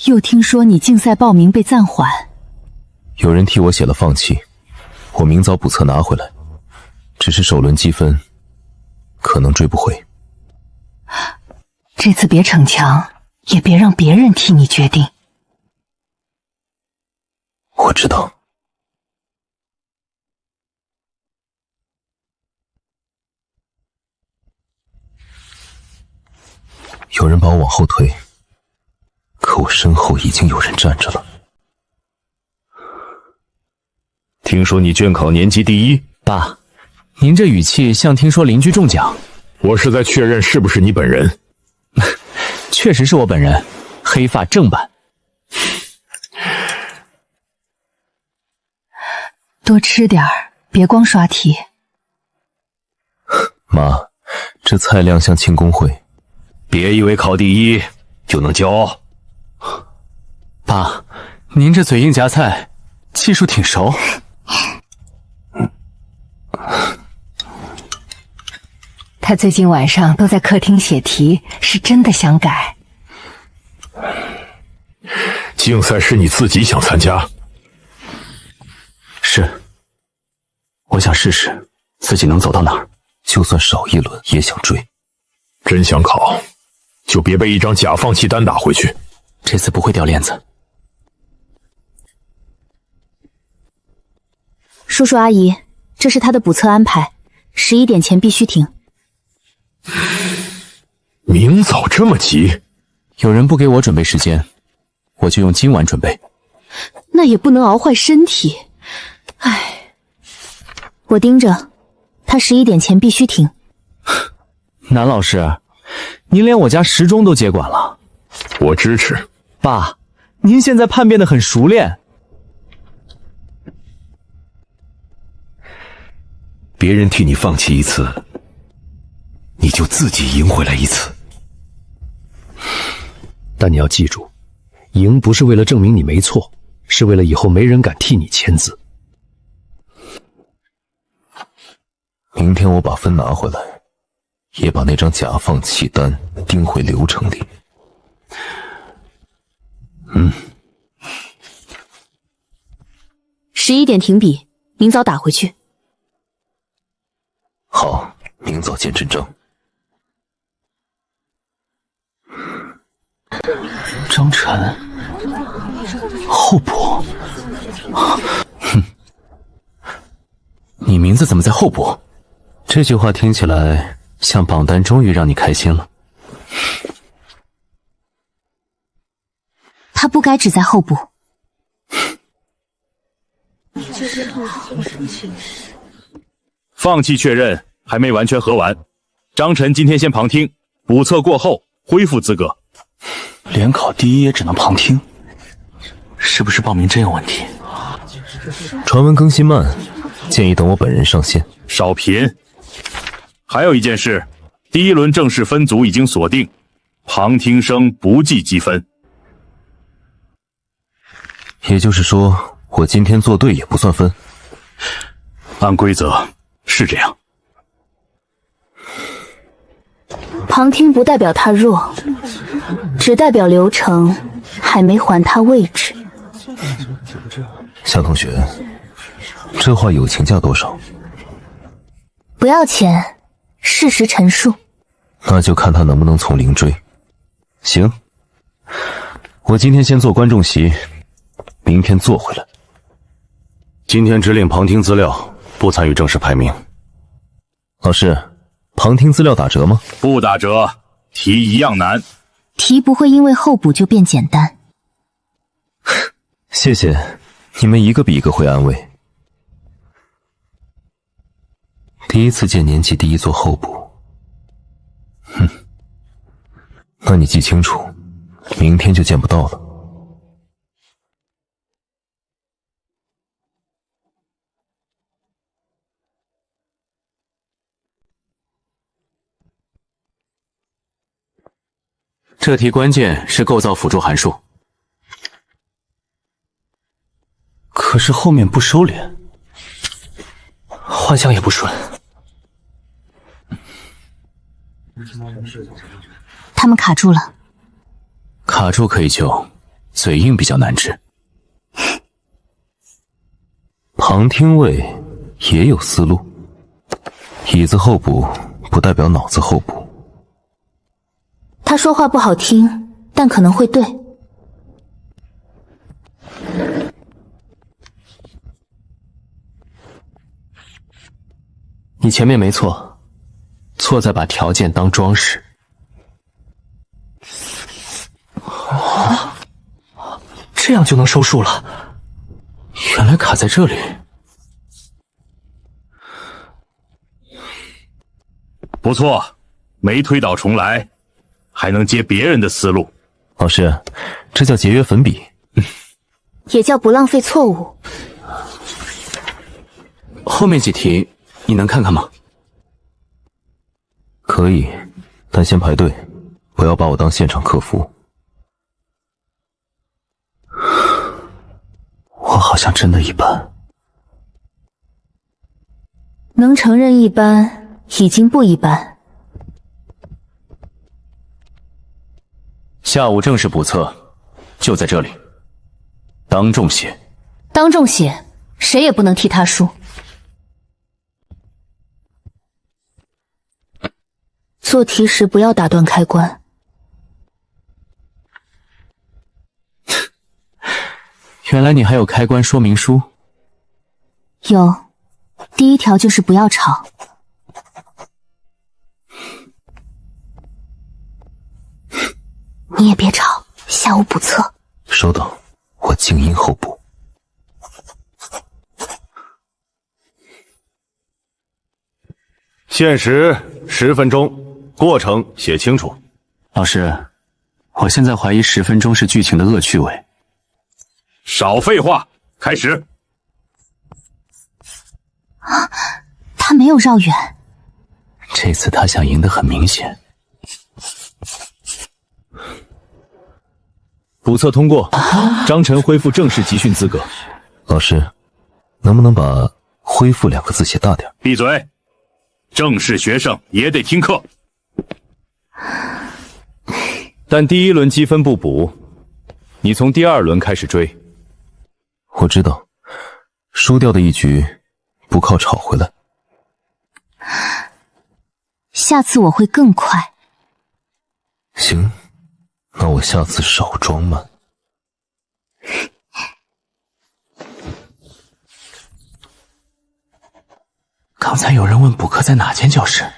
又听说你竞赛报名被暂缓。有人替我写了放弃，我明早补测拿回来，只是首轮积分可能追不回。这次别逞强，也别让别人替你决定。我知道。有人把我往后推，可我身后已经有人站着了。听说你卷考年级第一，爸，您这语气像听说邻居中奖。我是在确认是不是你本人。确实是我本人，黑发正版。多吃点儿，别光刷题。妈，这菜量像庆功会。别以为考第一就能骄傲。爸，您这嘴硬夹菜，技术挺熟。他最近晚上都在客厅写题，是真的想改。竞赛是你自己想参加？是，我想试试自己能走到哪儿，就算少一轮也想追。真想考，就别被一张假放弃单打回去。这次不会掉链子。叔叔阿姨，这是他的补测安排，11点前必须停。明早这么急？有人不给我准备时间，我就用今晚准备。那也不能熬坏身体。唉，我盯着，他11点前必须停。南老师，您连我家时钟都接管了。我支持。爸，您现在叛变得很熟练。别人替你放弃一次，你就自己赢回来一次。但你要记住，赢不是为了证明你没错，是为了以后没人敢替你签字。明天我把分拿回来，也把那张假放弃单钉回流程里。11点停笔，明早打回去。好，明早见真章。张晨，候补。你名字怎么在候补？这句话听起来像榜单终于让你开心了。他不该只在候补。放弃确认还没完全核完，张晨今天先旁听，补测过后恢复资格。联考第一也只能旁听，是不是报名真有问题？传闻更新慢，建议等我本人上线。少贫。还有一件事，第一轮正式分组已经锁定，旁听生不计积分。也就是说，我今天做对也不算分。按规则是这样。旁听不代表他弱，只代表流程还没还他位置。夏同学，这话友情价多少？不要钱，事实陈述。那就看他能不能从零追。行，我今天先做观众席，明天做回来。今天只领旁听资料，不参与正式排名。老师，旁听资料打折吗？不打折，题一样难。题不会因为候补就变简单。谢谢，你们一个比一个会安慰。第一次见年级第一做候补，那你记清楚，明天就见不到了。这题关键是构造辅助函数，可是后面不收敛，幻象也不顺。他们卡住了。卡住可以救，嘴硬比较难治。旁听位也有思路，椅子候补不代表脑子候补。他说话不好听，但可能会对。你前面没错，错在把条件当装饰。这样就能收束了，原来卡在这里。不错，没推倒重来，还能接别人的思路。老师，这叫节约粉笔，也叫不浪费错误。后面几题你能看看吗？可以，但先排队，不要把我当现场客服。我好像真的一般。能承认一般，已经不一般。下午正式补测，就在这里，当众写。当众写，谁也不能替他输。做题时不要打断开关。原来你还有开关说明书。有，第一条就是不要吵。你也别吵，下午补测。收到，我静音候补。限时10分钟，过程写清楚。老师，我现在怀疑10分钟是剧情的恶趣味。少废话，开始。啊，他没有绕远。这次他想赢得很明显。补测通过，张晨恢复正式集训资格。老师，能不能把“恢复”2个字写大点？闭嘴！正式学生也得听课。但第一轮积分不补，你从第2轮开始追。我知道，输掉的一局不靠吵回来。下次我会更快。行，那我下次少装慢。才有人问补课在哪间教室。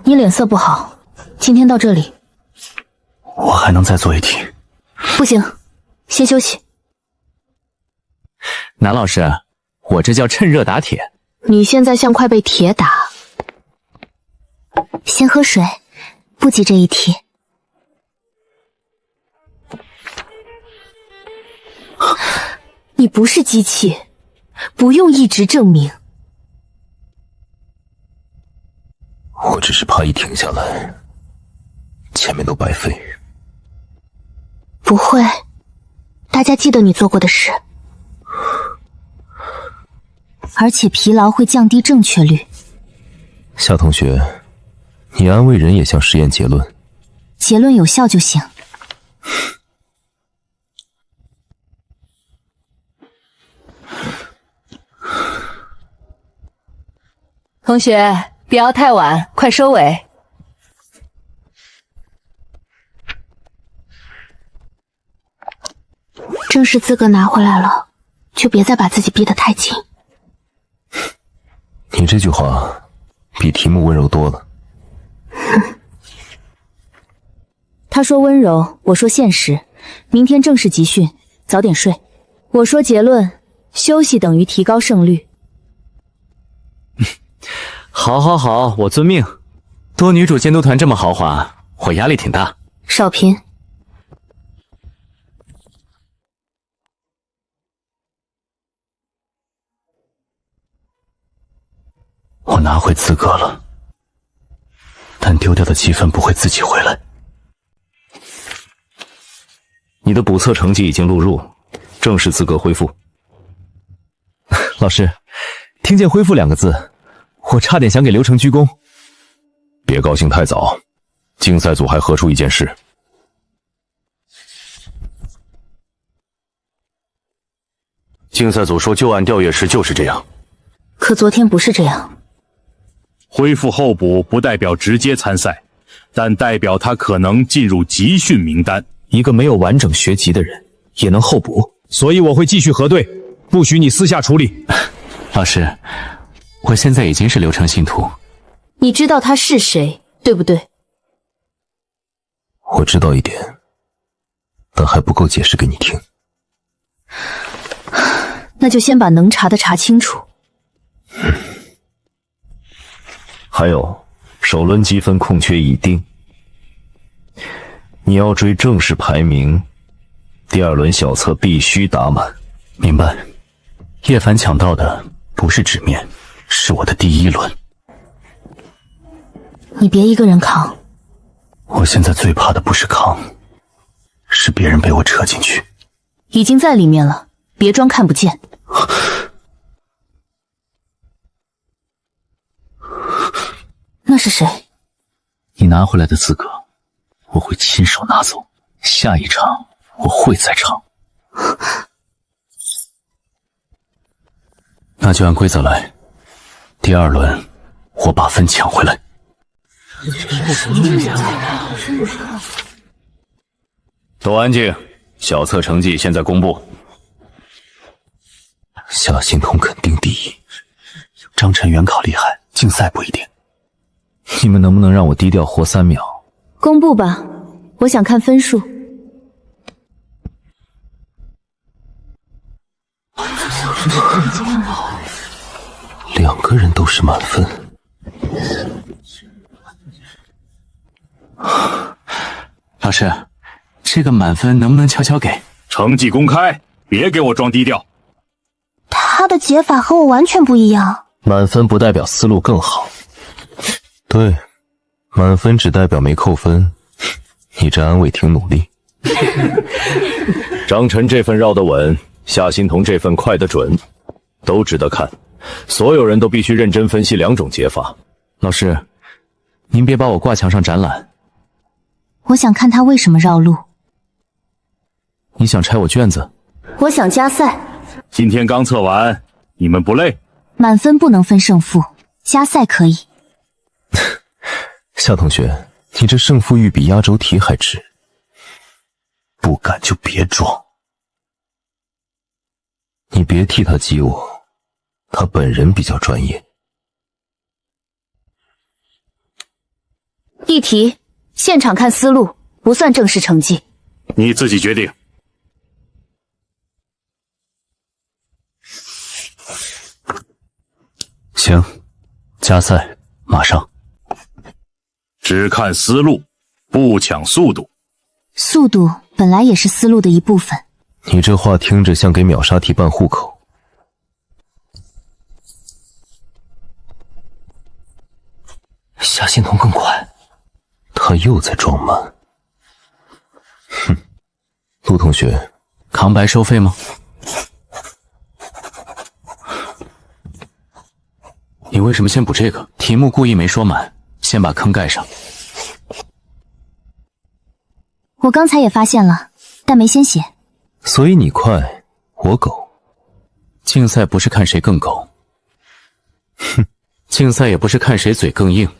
你脸色不好，今天到这里。我还能再做一题。不行，先休息。南老师，我这叫趁热打铁。你现在像快被铁打。先喝水，不急这一题。你不是机器，不用一直证明。我只是怕一停下来，前面都白费。不会，大家记得你做过的事，而且疲劳会降低正确率。夏同学，你安慰人也像实验结论，结论有效就行。同学，不要太晚，快收尾。正式资格拿回来了，就别再把自己逼得太紧。你这句话比题目温柔多了。他说温柔，我说现实。明天正式集训，早点睡。我说结论，休息等于提高胜率。好，好，好，我遵命。多女主监督团这么豪华，我压力挺大。少贫，我拿回资格了，但丢掉的积分不会自己回来。你的补测成绩已经录入，正式资格恢复。老师，听见恢复2个字，我差点想给刘成鞠躬。别高兴太早，竞赛组还核出一件事。竞赛组说旧案调阅时就是这样，可昨天不是这样。恢复候补不代表直接参赛，但代表他可能进入集训名单。一个没有完整学籍的人也能候补，所以我会继续核对，不许你私下处理。老师，我现在已经是刘成信徒。你知道他是谁，对不对？我知道一点，但还不够解释给你听。那就先把能查的查清楚。还有，首轮积分空缺已定，你要追正式排名，第2轮小测必须打满。明白。叶凡抢到的不是纸面，是我的第1轮。你别一个人扛。我现在最怕的不是扛，是别人被我扯进去。已经在里面了，别装看不见。那是谁？你拿回来的资格，我会亲手拿走。下一场我会在场。那就按规则来，第2轮我把分抢回来。都安静，小测成绩现在公布。夏心彤肯定第1，张晨原考厉害，竞赛不一定。你们能不能让我低调活3秒？公布吧，我想看分数。2个人都是满分。老师，这个满分能不能悄悄给？成绩公开，别给我装低调。他的解法和我完全不一样。满分不代表思路更好。对，满分只代表没扣分。你这安慰挺努力。张晨这份绕得稳，夏心彤这份快得准，都值得看。所有人都必须认真分析2种解法。老师，您别把我挂墙上展览。我想看他为什么绕路。你想拆我卷子？我想加赛。今天刚测完，你们不累？满分不能分胜负，加赛可以。夏同学，你这胜负欲比压轴题还值。不敢就别装。你别替他激我，他本人比较专业。议题：现场看思路，不算正式成绩。你自己决定。行，加赛，马上。只看思路，不抢速度。速度本来也是思路的一部分。你这话听着像给秒杀题办户口。下线通更快，他又在装慢。哼，陆同学，扛白收费吗？你为什么先补这个？题目故意没说满，先把坑盖上。我刚才也发现了，但没先写。所以你快，我狗。竞赛不是看谁更狗，哼，竞赛也不是看谁嘴更硬。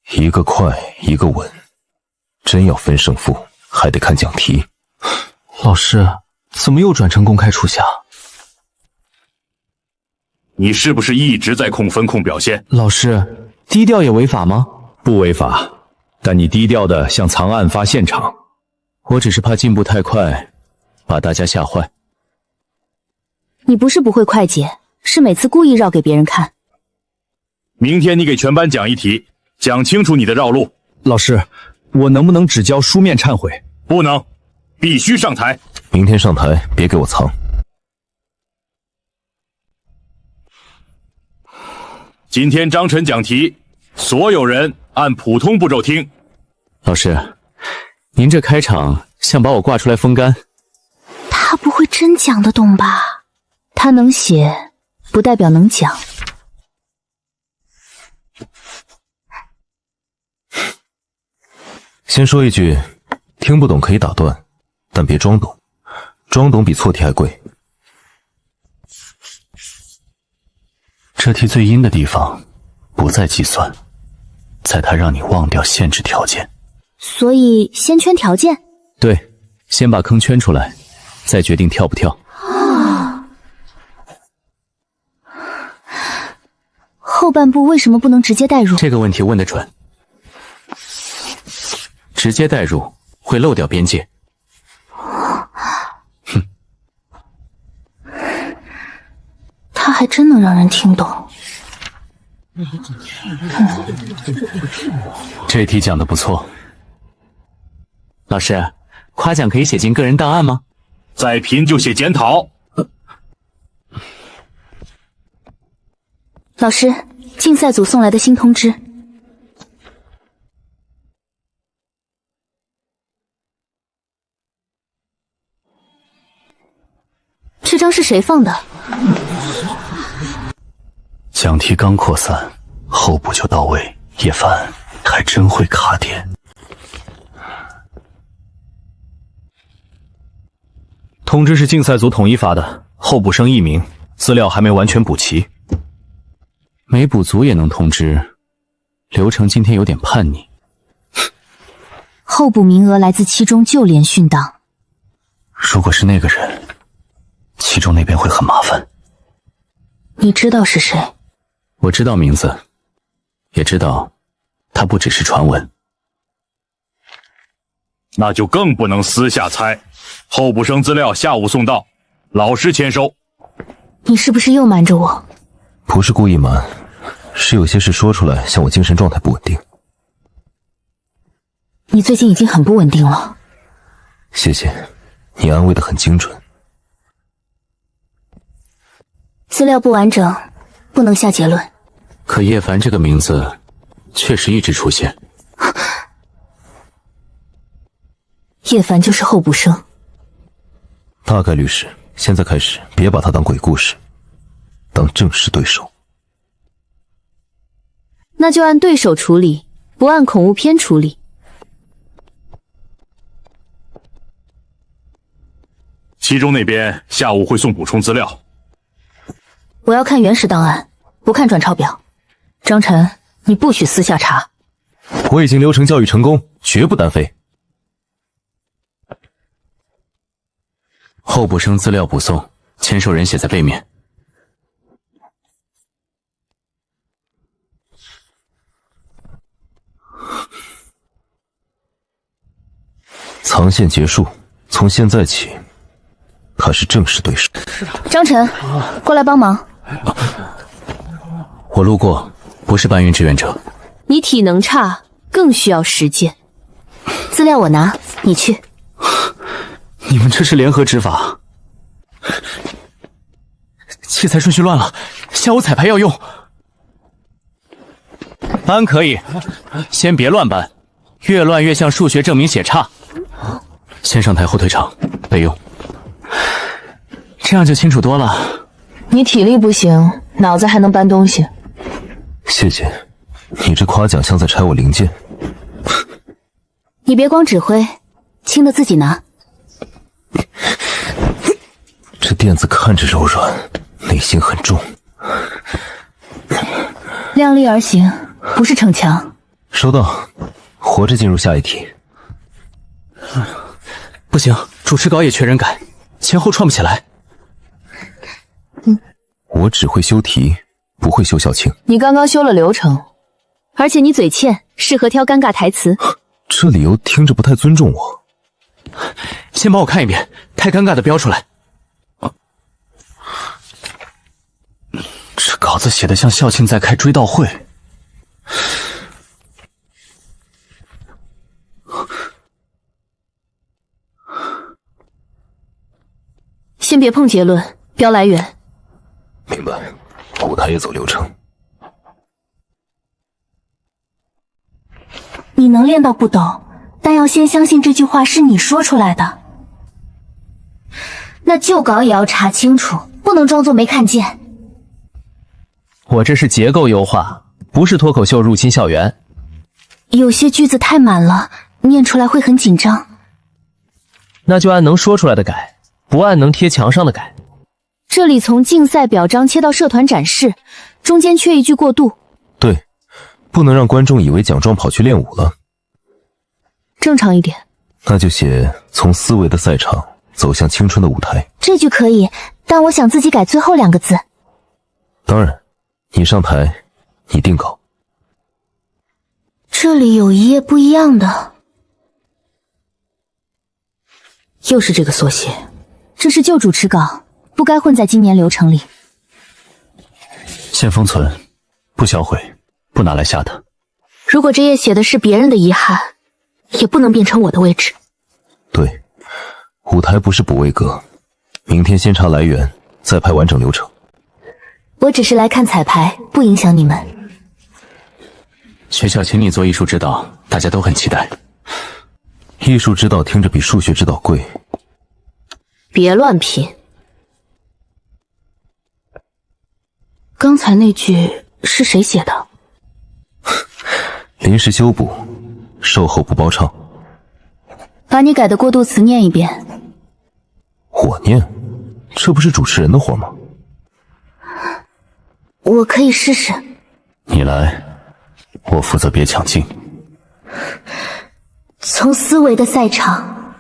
一个快，一个稳，真要分胜负，还得看讲题。老师，怎么又转成公开处下？你是不是一直在控分控表现？老师，低调也违法吗？不违法，但你低调的像藏案发现场。我只是怕进步太快，把大家吓坏。你不是不会快解，是每次故意绕给别人看。明天你给全班讲一题，讲清楚你的绕路。老师，我能不能只交书面忏悔？不能，必须上台。明天上台，别给我藏。今天章程讲题，所有人按普通步骤听。老师，您这开场像把我挂出来风干。他不会真讲得懂吧？他能写，不代表能讲。先说一句，听不懂可以打断，但别装懂，装懂比错题还贵。这题最阴的地方不在计算，在它让你忘掉限制条件。所以先圈条件？对，先把坑圈出来，再决定跳不跳。后半部为什么不能直接带入？这个问题问得准。直接带入会漏掉边界。哼，他还真能让人听懂。这题讲得不错。老师，夸奖可以写进个人档案吗？再评就写检讨。老师，竞赛组送来的新通知。这张是谁放的？讲题刚扩散，后补就到位。叶凡还真会卡点。通知是竞赛组统一发的，候补生1名，资料还没完全补齐。没补足也能通知，流程今天有点叛逆。候补名额来自七中旧连训档。如果是那个人，七中那边会很麻烦。你知道是谁？我知道名字，也知道他不只是传闻。那就更不能私下猜。候补生资料下午送到，老师签收。你是不是又瞒着我？不是故意瞒，是有些事说出来，像我精神状态不稳定。你最近已经很不稳定了。谢谢，你安慰得很精准。资料不完整，不能下结论。可叶凡这个名字确实一直出现。叶凡就是候补生。大概率是。现在开始，别把他当鬼故事，当正式对手。那就按对手处理，不按恐怖片处理。七中那边下午会送补充资料。我要看原始档案，不看转抄表。张晨，你不许私下查。我已经流程教育成功，绝不单飞。候补生资料补送，签收人写在背面。藏线结束，从现在起，他是正式对手。张晨，过来帮忙。我路过，不是搬运志愿者。你体能差，更需要实践。资料我拿，你去。你们这是联合执法，器材顺序乱了，下午彩排要用。搬可以，先别乱搬，越乱越像数学证明写差。先上台后退场，备用。这样就清楚多了。你体力不行，脑子还能搬东西。谢谢，你这夸奖像在拆我零件。你别光指挥，轻的自己拿。这垫子看着柔软，内心很重。量力而行，不是逞强。收到，活着进入下一题。不行，主持稿也缺人改，前后串不起来。我只会修题，不会修小庆。你刚刚修了流程，而且你嘴欠，适合挑尴尬台词。这理由听着不太尊重我。先帮我看一遍，太尴尬的标出来。这稿子写的像校庆在开追悼会。先别碰结论，标来源。明白，舞台也走流程。你能练到不抖，但要先相信这句话是你说出来的。那旧稿也要查清楚，不能装作没看见。我这是结构优化，不是脱口秀入侵校园。有些句子太满了，念出来会很紧张。那就按能说出来的改，不按能贴墙上的改。这里从竞赛表彰切到社团展示，中间缺一句过渡。对，不能让观众以为奖状跑去练舞了。正常一点。那就写从思维的赛场走向青春的舞台。这句可以，但我想自己改最后2个字。当然，你上台，你定稿。这里有一页不一样的。又是这个缩写。这是旧主持稿，不该混在今年流程里。先封存，不销毁，不拿来吓他。如果这页写的是别人的遗憾，也不能变成我的位置。对，舞台不是补位格，明天先查来源，再排完整流程。我只是来看彩排，不影响你们。学校请你做艺术指导，大家都很期待。艺术指导听着比数学指导贵。别乱拼。刚才那句是谁写的？临时修补，售后不包唱。把你改的过渡词念一遍。我念？这不是主持人的活吗？我可以试试。你来，我负责别抢镜。从思维的赛场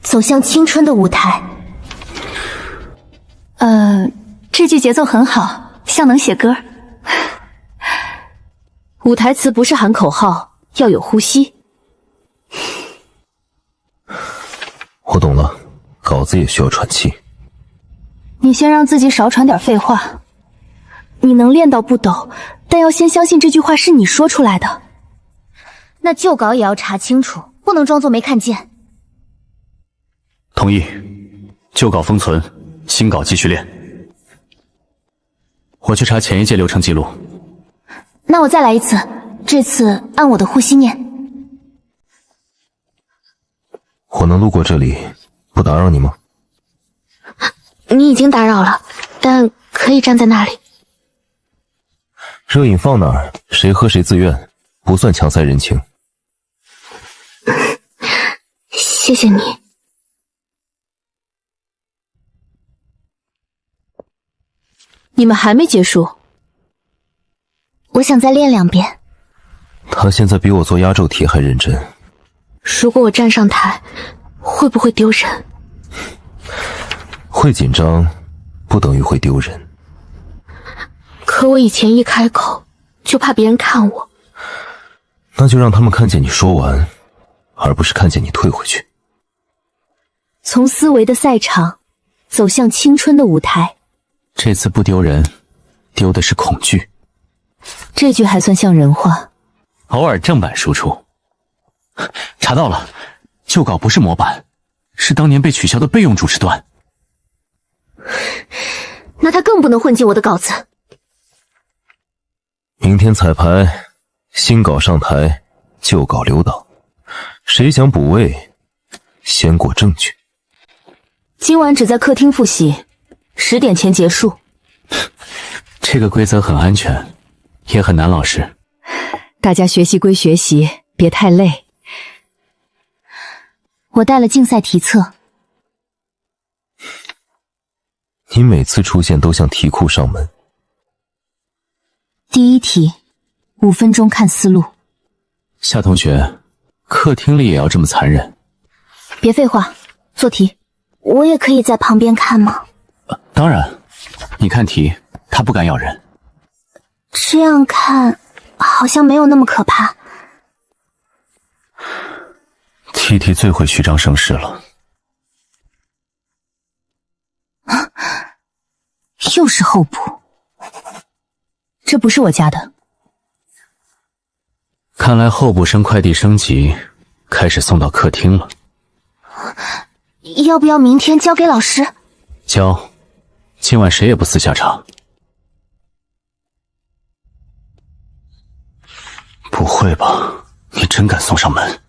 走向青春的舞台。这句节奏很好，像能写歌。舞台词不是喊口号，要有呼吸。我懂了，稿子也需要喘气。你先让自己少喘点废话。你能练到不抖，但要先相信这句话是你说出来的。那旧稿也要查清楚，不能装作没看见。同意，旧稿封存，新稿继续练。我去查前一届流程记录。那我再来一次，这次按我的呼吸念。我能路过这里，不打扰你吗？你已经打扰了，但可以站在那里。热饮放哪儿，谁喝谁自愿，不算强塞人情。谢谢你。你们还没结束？我想再练2遍。他现在比我做压轴题还认真。如果我站上台，会不会丢人？会紧张，不等于会丢人。可我以前一开口，就怕别人看我。那就让他们看见你说完，而不是看见你退回去。从思维的赛场走向青春的舞台，这次不丢人，丢的是恐惧。这句还算像人话。偶尔正版输出。查到了，旧稿不是模板，是当年被取消的备用主持段。那他更不能混进我的稿子。明天彩排，新稿上台，旧稿留档。谁想补位，先过证据。今晚只在客厅复习，10点前结束。这个规则很安全，也很难，老师。大家学习归学习，别太累。我带了竞赛题册。你每次出现都像题库上门。第一题，5分钟看思路。夏同学，客厅里也要这么残忍？别废话，做题。我也可以在旁边看吗？当然，你看题，他不敢咬人。这样看，好像没有那么可怕。T 最会虚张声势了。又是候补，这不是我家的。看来候补生快递升级，开始送到客厅了。要不要明天交给老师？交，今晚谁也不私下查。不会吧？你真敢送上门？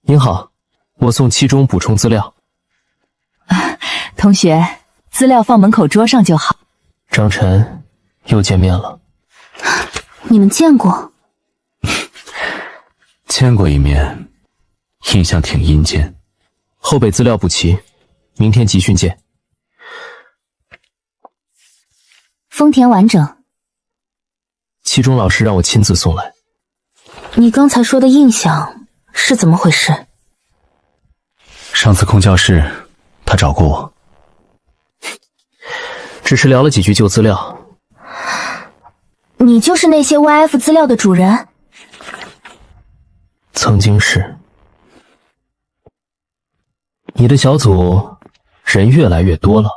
您好，我送期中补充资料。同学，资料放门口桌上就好。张晨，又见面了。你们见过？见过一面，印象挺阴间。后备资料补齐，明天集训见。丰田完整。期中老师让我亲自送来。你刚才说的印象是怎么回事？上次空教室，他找过我。只是聊了几句旧资料。你就是那些 YF 资料的主人？曾经是。你的小组人越来越多了。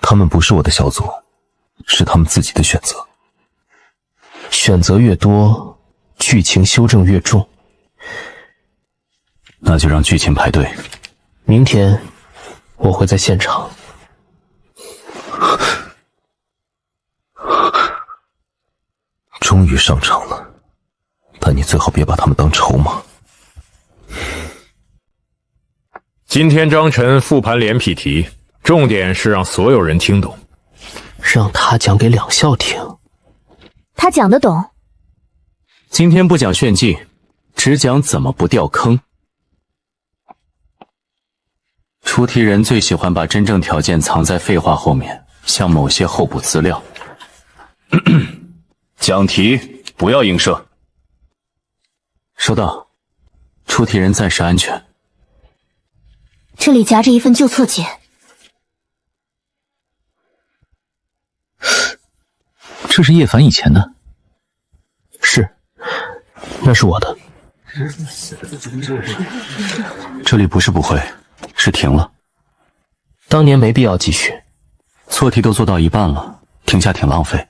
他们不是我的小组，是他们自己的选择。选择越多，剧情修正越重。那就让剧情排队。明天我会在现场。终于上场了，但你最好别把他们当筹码。今天张晨复盘连批题，重点是让所有人听懂。让他讲给两校听。他讲得懂。今天不讲炫技，只讲怎么不掉坑。出题人最喜欢把真正条件藏在废话后面，像某些候补资料。讲题不要映射。收到。出题人暂时安全。这里夹着一份旧测解。这是叶凡以前的。是，那是我的。这里不是不会，是停了。当年没必要继续。错题都做到一半了，停下挺浪费。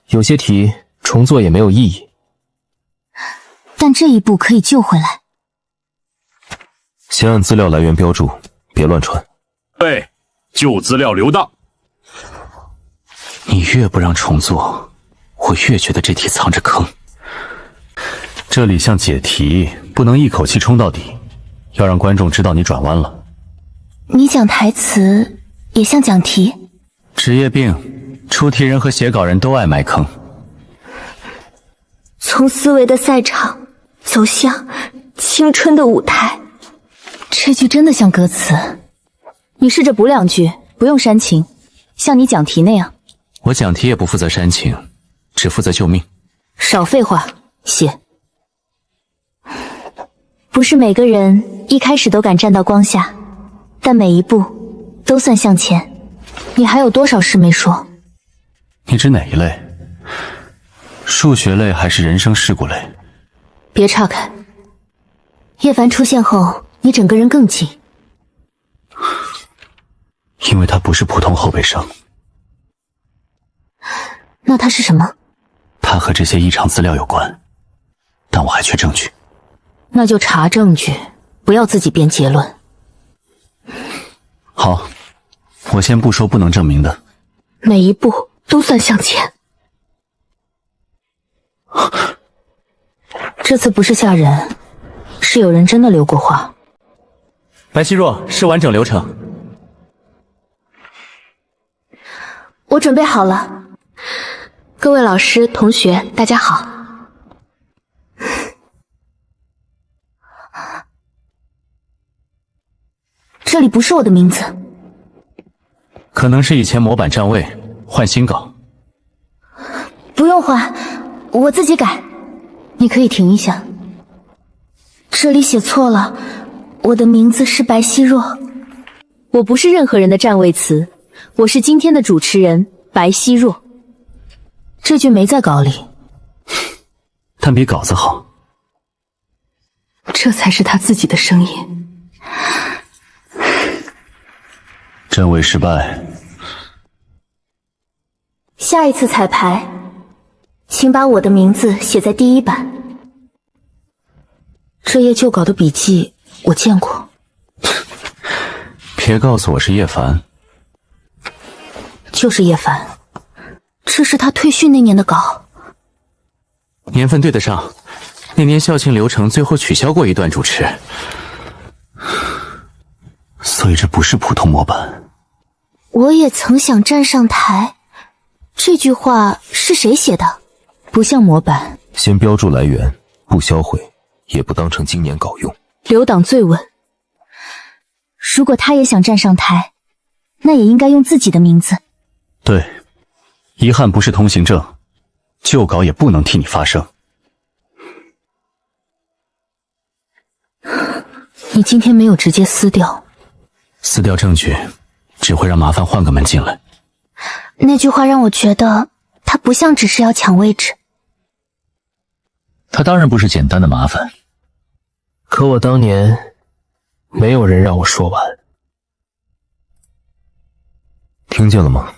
有些题重做也没有意义。但这一步可以救回来。先按资料来源标注，别乱传。对，旧资料留档。你越不让重做，我越觉得这题藏着坑。这里像解题，不能一口气冲到底，要让观众知道你转弯了。你讲台词也像讲题。职业病，出题人和写稿人都爱埋坑。从思维的赛场走向青春的舞台。这句真的像歌词。你试着补2句，不用煽情，像你讲题那样。我讲题也不负责煽情，只负责救命。少废话，写。不是每个人一开始都敢站到光下，但每一步都算向前。你还有多少事没说？你指哪一类？数学类还是人生事故类？别岔开。叶凡出现后，你整个人更紧。因为他不是普通后备生。那他是什么？他和这些异常资料有关，但我还缺证据。那就查证据，不要自己编结论。好，我先不说不能证明的。每一步都算向前。这次不是吓人，是有人真的留过话。白希若，是完整流程。我准备好了。各位老师、同学，大家好。这里不是我的名字。可能是以前模板占位，换新稿。不用换，我自己改。你可以停一下。这里写错了，我的名字是白希若。我不是任何人的占位词，我是今天的主持人白希若。这句没在稿里，但比稿子好。这才是他自己的声音。占位失败。下一次彩排，请把我的名字写在第一版。这页旧稿的笔记我见过。别告诉我是叶凡。就是叶凡，这是他退训那年的稿。年份对得上，那年校庆流程最后取消过一段主持。所以这不是普通模板。我也曾想站上台。这句话是谁写的？不像模板。先标注来源，不销毁，也不当成今年稿用。留档最稳。如果他也想站上台，那也应该用自己的名字。对，遗憾不是通行证，旧稿也不能替你发声。你今天没有直接撕掉。撕掉证据，只会让麻烦换个门进来。那句话让我觉得他不像只是要抢位置。他当然不是简单的麻烦。可我当年没有人让我说完。听见了吗？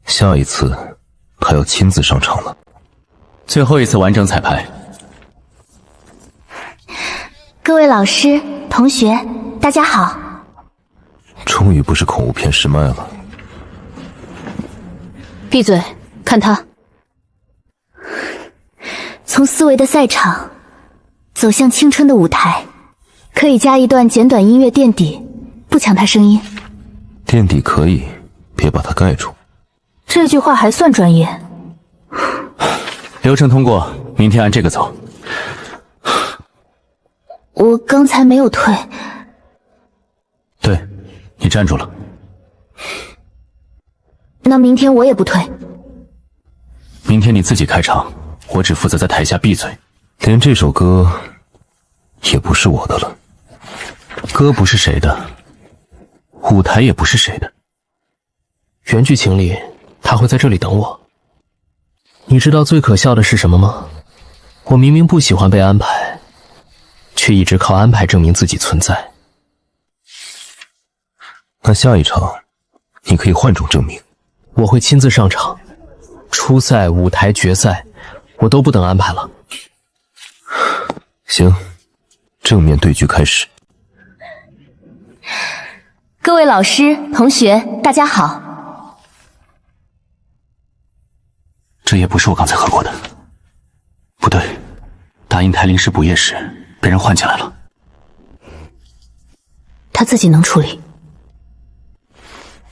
下一次他要亲自上场了。最后一次完整彩排。各位老师、同学，大家好。终于不是恐怖片试麦了。闭嘴，看他。从思维的赛场走向青春的舞台，可以加一段简短音乐垫底，不抢他声音。垫底可以，别把它盖住。这句话还算专业。流程通过，明天按这个走。我刚才没有退。对，你站住了。那明天我也不退。明天你自己开场，我只负责在台下闭嘴。连这首歌也不是我的了。歌不是谁的，舞台也不是谁的。原剧情里他会在这里等我。你知道最可笑的是什么吗？我明明不喜欢被安排，却一直靠安排证明自己存在。那下一场你可以换种证明。我会亲自上场，初赛、舞台、决赛，我都不等安排了。行，正面对局开始。各位老师、同学，大家好。这也不是我刚才喝过的。不对，大英台临时补液时被人换进来了。他自己能处理。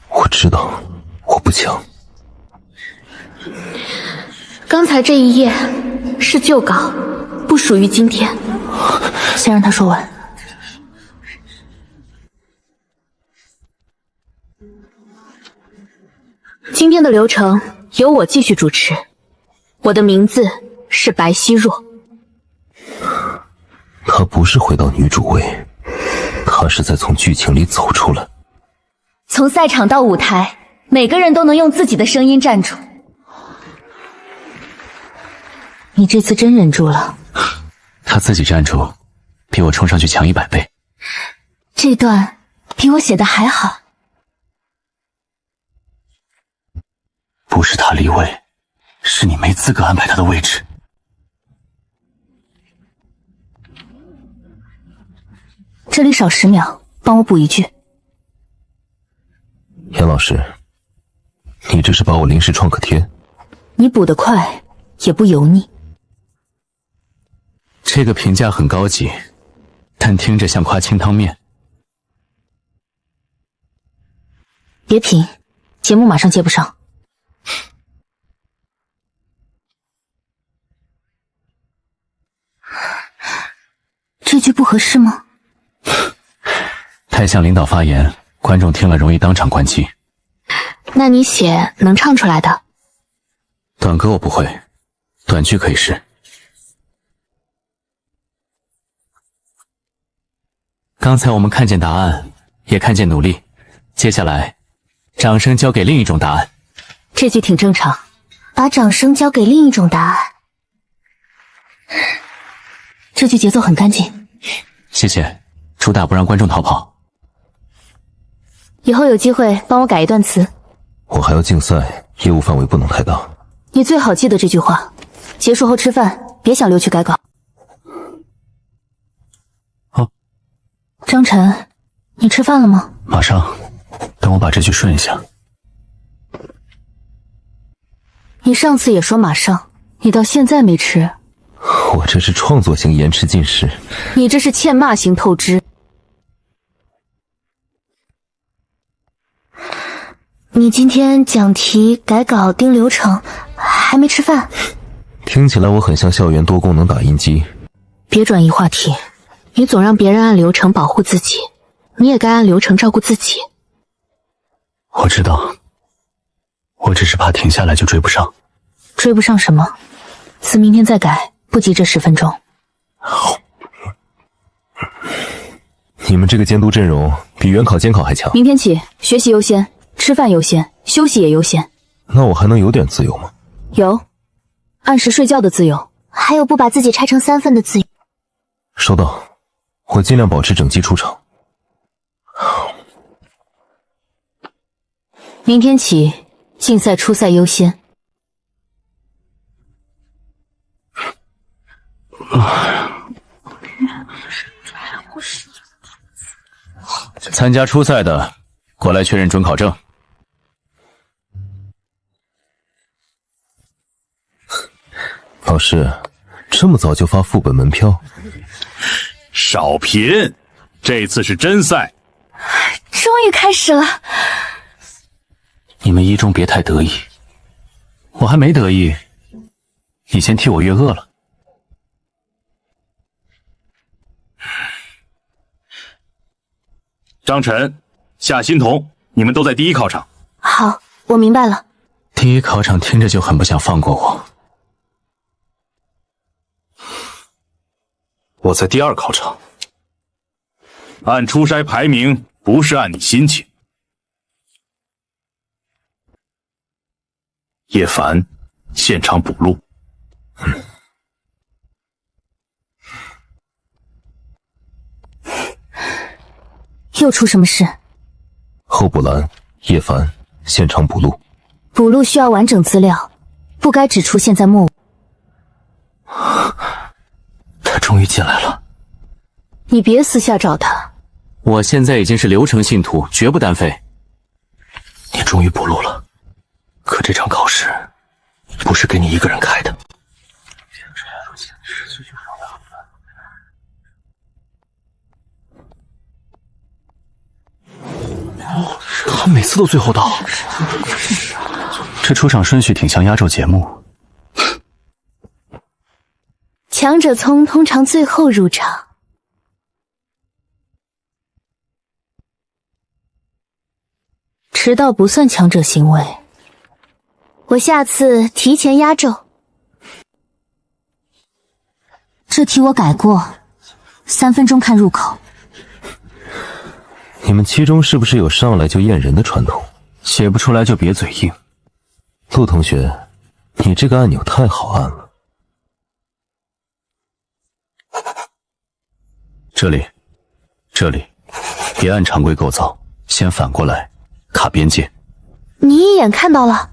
我知道，我不抢。刚才这一页是旧稿，不属于今天。先让他说完。今天的流程由我继续主持。我的名字是白希若。她不是回到女主位，她是在从剧情里走出来。从赛场到舞台，每个人都能用自己的声音站住。你这次真忍住了。他自己站住，比我冲上去强100倍。这段比我写的还好。不是他离位，是你没资格安排他的位置。这里少10秒，帮我补一句。严老师，你这是把我临时创可贴？你补得快，也不油腻。这个评价很高级，但听着像夸清汤面。别贫，节目马上接不上。这句不合适吗？太向领导发言，观众听了容易当场关机。那你写能唱出来的？短歌我不会，短句可以试。刚才我们看见答案，也看见努力，接下来，掌声交给另一种答案。这句挺正常，把掌声交给另一种答案。这句节奏很干净。谢谢，主打不让观众逃跑。以后有机会帮我改一段词。我还要竞赛，业务范围不能太大。你最好记得这句话。结束后吃饭，别想溜去改稿。好。张晨，你吃饭了吗？马上，等我把这句顺一下。你上次也说马上，你到现在没吃。我这是创作型延迟进食，你这是欠骂型透支。你今天讲题、改稿、定流程，还没吃饭？听起来我很像校园多功能打印机。别转移话题，你总让别人按流程保护自己，你也该按流程照顾自己。我知道，我只是怕停下来就追不上。追不上什么？词明天再改，不急这10分钟。你们这个监督阵容比原考监考还强。明天起，学习优先，吃饭优先，休息也优先。那我还能有点自由吗？有，按时睡觉的自由，还有不把自己拆成3份的自由。收到，我尽量保持整齐出场。明天起，竞赛初赛优先。参加初赛的，过来确认准考证。老师，这么早就发副本门票？少贫，这次是真赛。终于开始了。你们一中别太得意，我还没得意，你先替我越饿了。张晨、夏欣桐，你们都在第一考场。好，我明白了。第一考场听着就很不想放过我。我在第2考场。按初筛排名，不是按你心情。叶凡，现场补录。又出什么事？候补栏，叶凡，现场补录。补录需要完整资料，不该只出现在末尾。他终于进来了。你别私下找他。我现在已经是流程信徒，绝不单飞。你终于补录了，可这场考试不是给你一个人开的。他每次都最后到，这出场顺序挺像压轴节目。强者聪通常最后入场。迟到不算强者行为。我下次提前压轴。这题我改过，3分钟看入口。你们七中是不是有上来就验人的传统？写不出来就别嘴硬。陆同学，你这个按钮太好按了。这里，别按常规构造，先反过来卡边界。你一眼看到了？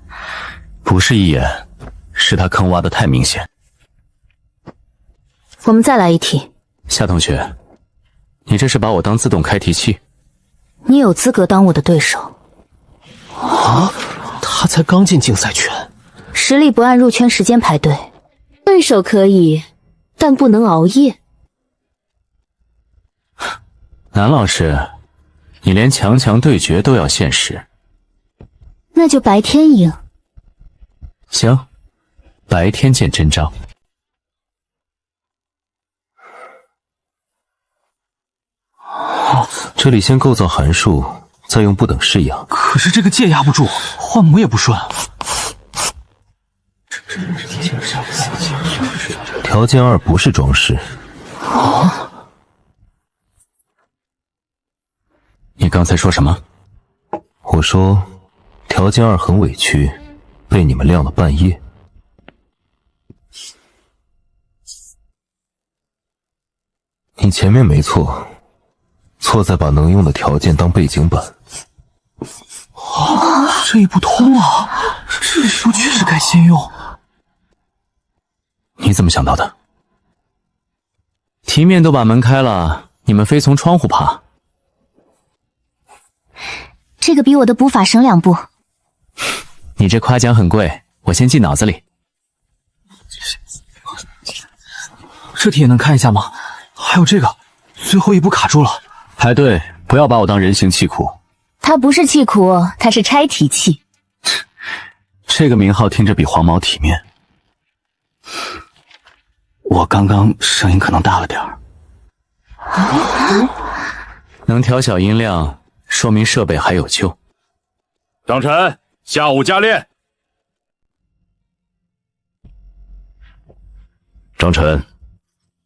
不是一眼，是他坑挖得太明显。我们再来一题。夏同学，你这是把我当自动开题器？你有资格当我的对手。啊，他才刚进竞赛圈，实力不按入圈时间排队，对手可以，但不能熬夜。南老师，你连强强对决都要限时。那就白天赢。行，白天见真章。这里先构造函数，再用不等式压。可是这个界压不住，换模也不顺。条件2不是装饰。啊？你刚才说什么？我说条件2很委屈，被你们晾了半夜。你前面没错，错在把能用的条件当背景板。啊，这也不通啊！这里不确实该先用。你怎么想到的？题面都把门开了，你们非从窗户爬。这个比我的补法省2步。你这夸奖很贵，我先记脑子里。这题也能看一下吗？还有这个，最后一步卡住了。排队，不要把我当人形器库。它不是器库，它是拆题器。这个名号听着比黄毛体面。我刚刚声音可能大了点儿。能调小音量，说明设备还有救。张晨，下午加练。张晨，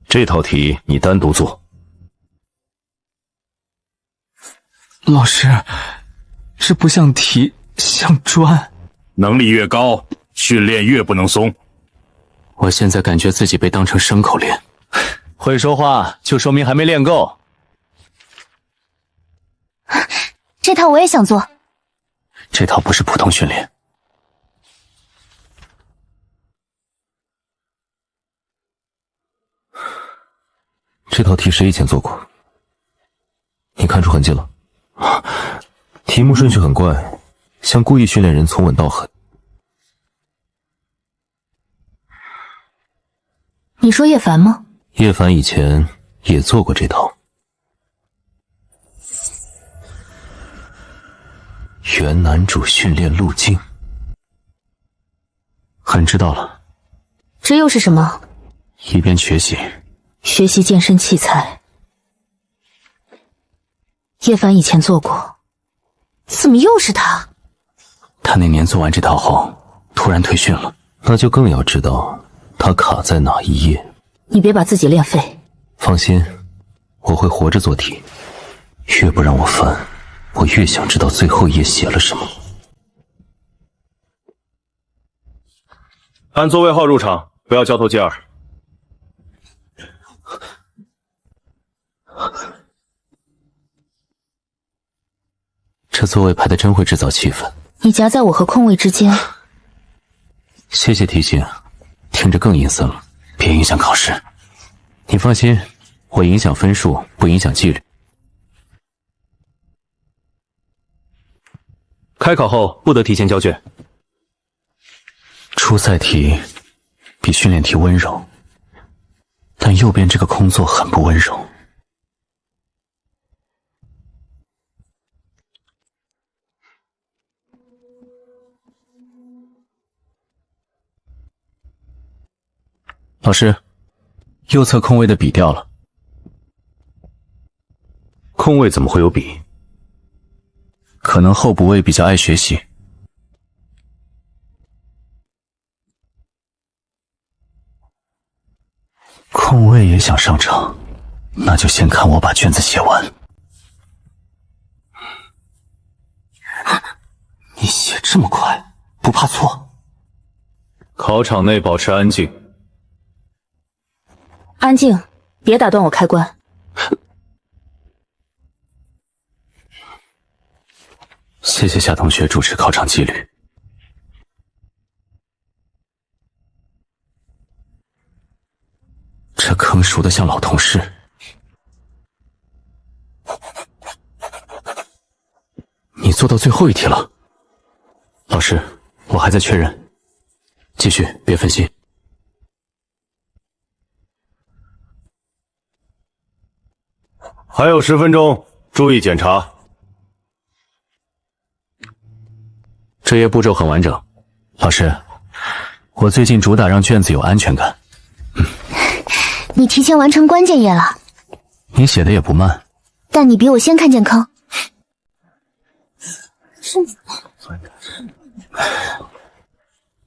这套题你单独做。老师，这不像题，像砖。能力越高，训练越不能松。我现在感觉自己被当成牲口练。会说话就说明还没练够。这套我也想做。这套不是普通训练。这套题谁以前做过？你看出痕迹了？题目顺序很怪，像故意训练人从稳到狠。你说叶凡吗？叶凡以前也做过这套。原男主训练路径，很知道了。这又是什么？一边学习。学习健身器材。叶凡以前做过，怎么又是他？他那年做完这套后，突然退训了。那就更要知道他卡在哪一页。你别把自己练废。放心，我会活着做题。越不让我烦，我越想知道最后一页写了什么。按座位号入场，不要交头接耳。这座位排的真会制造气氛。你夹在我和空位之间。谢谢提醒，听着更阴森了，别影响考试。你放心，我影响分数，不影响纪律。开考后不得提前交卷。初赛题比训练题温柔，但右边这个空座很不温柔。老师，右侧空位的笔掉了。空位怎么会有笔？可能候补位比较爱学习。空位也想上场，那就先看我把卷子写完。你写这么快，不怕错？考场内保持安静。安静，别打断我开棺。谢谢夏同学主持考场纪律。这坑熟得像老同事。你做到最后一题了，老师，我还在确认，继续，别分心。还有10分钟，注意检查。这页步骤很完整，老师，我最近主打让卷子有安全感。你提前完成关键页了，你写的也不慢，但你比我先看见坑。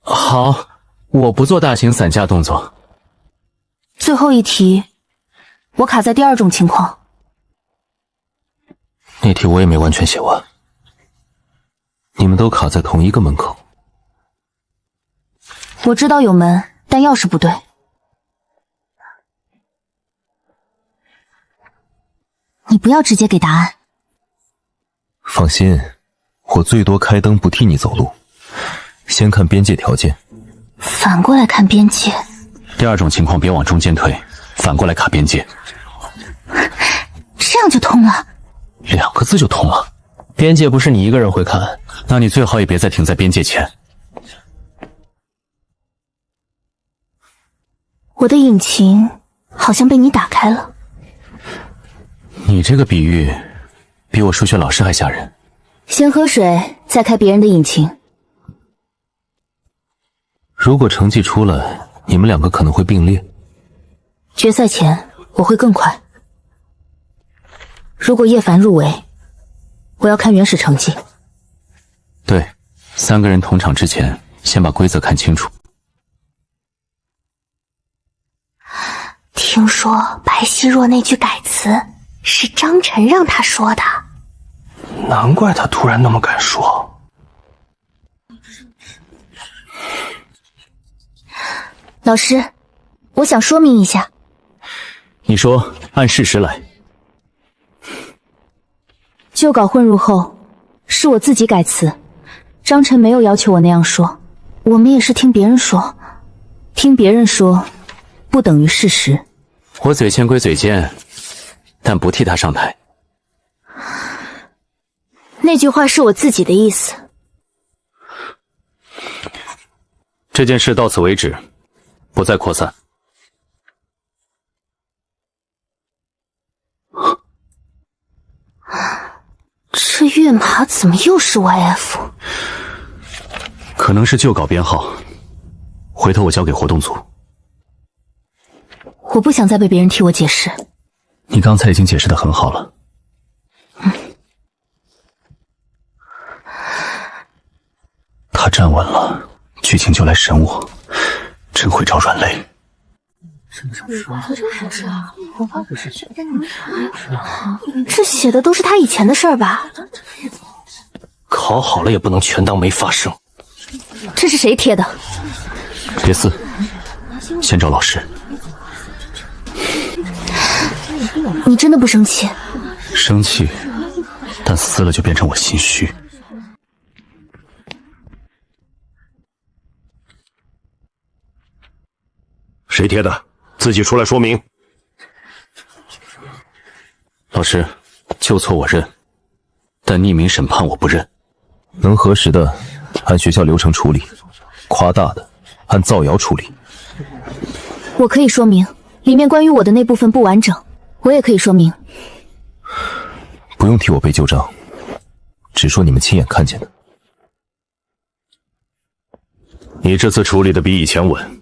好，我不做大型散架动作。最后一题，我卡在第2种情况。那题我也没完全写完，你们都卡在同一个门口。我知道有门，但钥匙不对。你不要直接给答案。放心，我最多开灯不替你走路，先看边界条件。反过来看边界。第2种情况别往中间推，反过来卡边界。这样就通了。2个字就通了。边界不是你一个人会看，那你最好也别再停在边界前。我的引擎好像被你打开了。你这个比喻比我数学老师还吓人。先喝水，再开别人的引擎。如果成绩出来，你们2个可能会并列。决赛前我会更快。如果叶凡入围，我要看原始成绩。对，3个人同场之前，先把规则看清楚。听说白希若那句改词是张晨让他说的，难怪他突然那么敢说。老师，我想说明一下。你说，按事实来。旧稿混入后，是我自己改词，张晨没有要求我那样说，我们也是听别人说，听别人说不等于事实。我嘴欠归嘴欠，但不替他上台。那句话是我自己的意思。这件事到此为止，不再扩散。这跃马怎么又是 YF？ 可能是旧稿编号，回头我交给活动组。我不想再被别人替我解释。你刚才已经解释得很好了。他站稳了，剧情就来审我，真会找软肋。这写的都是他以前的事儿吧？考好了也不能全当没发生。这是谁贴的？别撕，先找老师。你真的不生气？生气，但撕了就变成我心虚。谁贴的？自己出来说明。老师，旧错我认，但匿名审判我不认。能核实的，按学校流程处理；夸大的，按造谣处理。我可以说明，里面关于我的那部分不完整，我也可以说明。不用替我背旧账，只说你们亲眼看见的。你这次处理的比以前稳。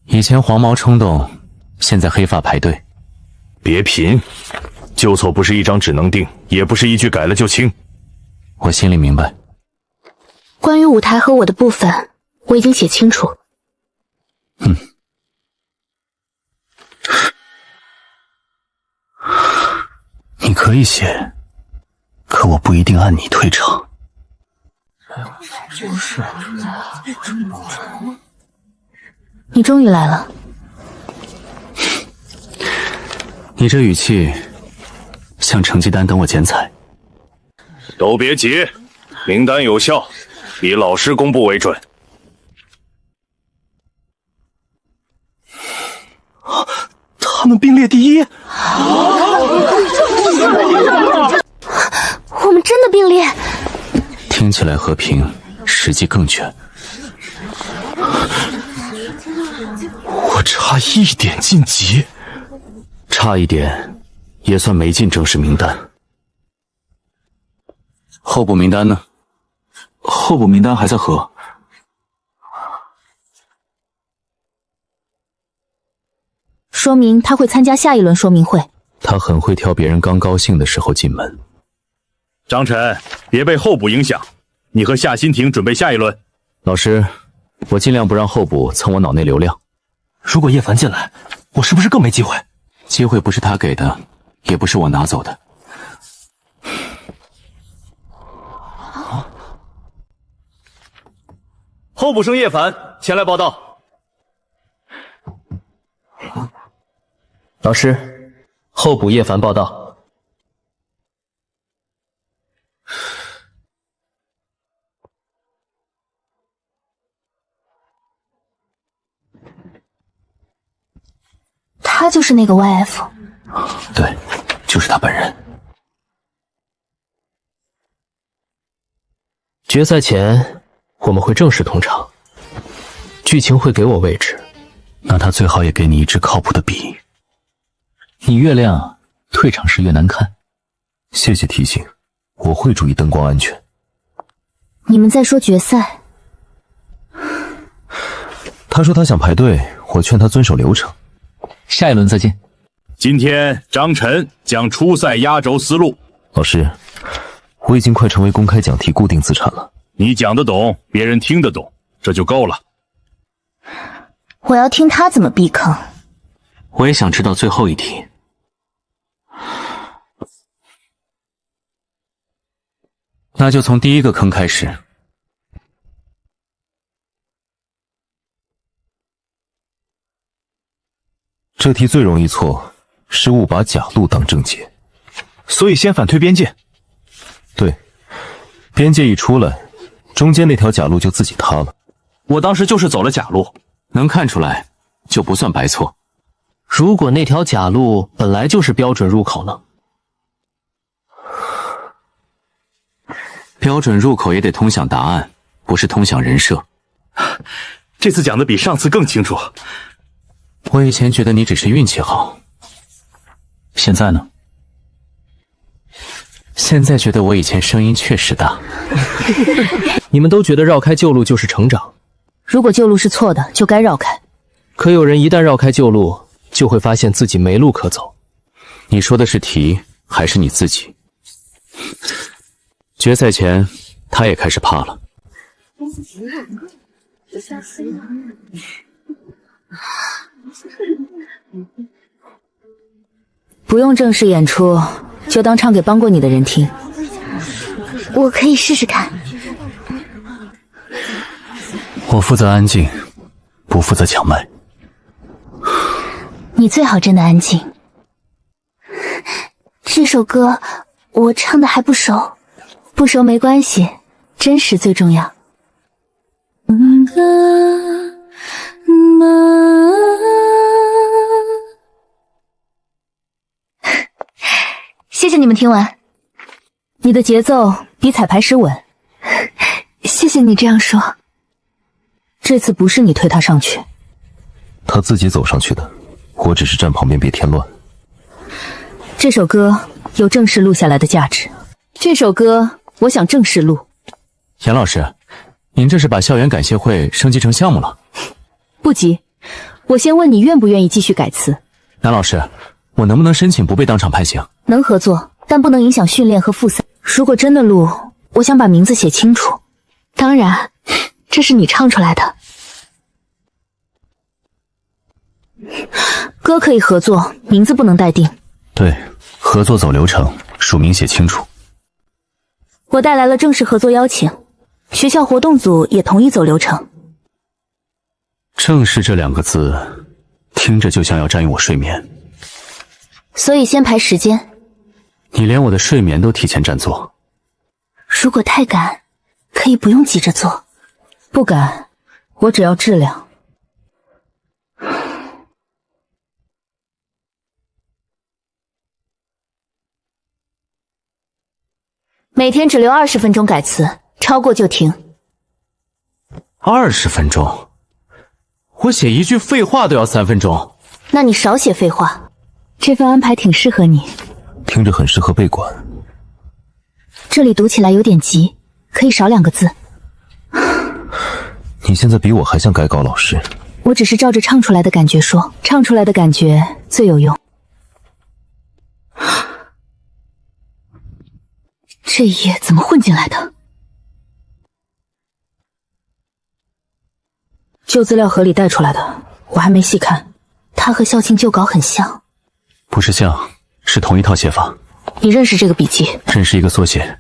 以前黄毛冲动，现在黑发排队。别贫，旧错不是一张纸能定，也不是一句改了就清。我心里明白。关于舞台和我的部分，我已经写清楚。可以写，可我不一定按你退场。你终于来了。你这语气，像成绩单等我剪彩。都别急，名单有效，以老师公布为准。他们并列第一，我们真的并列。听起来和平，实际更卷。我差一点晋级，差一点也算没进正式名单。候补名单呢？候补名单还在核。说明他会参加下一轮说明会。他很会挑别人刚高兴的时候进门。张晨，别被候补影响，你和夏新婷准备下一轮。老师，我尽量不让候补蹭我脑内流量。如果叶凡进来，我是不是更没机会？机会不是他给的，也不是我拿走的。候补生叶凡前来报道。老师，候补叶凡报道。他就是那个 YF。对，就是他本人。决赛前我们会正式同场，剧情会给我位置，那他最好也给你一支靠谱的笔。你越亮，退场时越难看。谢谢提醒，我会注意灯光安全。你们在说决赛？他说他想排队，我劝他遵守流程。下一轮再见。今天张晨将出赛压轴思路。老师，我已经快成为公开讲题固定资产了。你讲得懂，别人听得懂，这就够了。我要听他怎么避坑。我也想知道最后一题。那就从第一个坑开始。这题最容易错，是误把假路当正解。所以先反推边界。对，边界一出来，中间那条假路就自己塌了。我当时就是走了假路，能看出来就不算白错。如果那条假路本来就是标准入口呢？标准入口也得通向答案，不是通向人设。这次讲的比上次更清楚。我以前觉得你只是运气好，现在呢？现在觉得我以前声音确实大。你们都觉得绕开旧路就是成长，如果旧路是错的，就该绕开。可有人一旦绕开旧路，就会发现自己没路可走。你说的是题，还是你自己？决赛前，他也开始怕了。不用正式演出，就当唱给帮过你的人听。我可以试试看。我负责安静，不负责抢麦。你最好真的安静。这首歌我唱的还不熟，不熟没关系，真实最重要。谢谢你们听完。你的节奏比彩排时稳。谢谢你这样说。这次不是你推他上去，他自己走上去的，我只是站旁边别添乱。这首歌有正式录下来的价值。这首歌我想正式录。严老师，您这是把校园感谢会升级成项目了？不急，我先问你愿不愿意继续改词。南老师，我能不能申请不被当场判刑？能合作，但不能影响训练和复赛。如果真的录，我想把名字写清楚。当然，这是你唱出来的。歌可以合作，名字不能待定。对，合作走流程，署名写清楚。我带来了正式合作邀请，学校活动组也同意走流程。正式这2个字，听着就像要占用我睡眠。所以先排时间。你连我的睡眠都提前占座。如果太赶，可以不用急着做。不赶，我只要质量。每天只留20分钟改词，超过就停。20分钟？我写一句废话都要3分钟。那你少写废话。这份安排挺适合你。听着很适合被管。这里读起来有点急，可以少2个字。你现在比我还像改稿老师。我只是照着唱出来的感觉说，唱出来的感觉最有用。这一页怎么混进来的？旧资料盒里带出来的，我还没细看。它和校庆旧稿很像。不是像，是同一套写法。你认识这个笔记？认识一个缩写。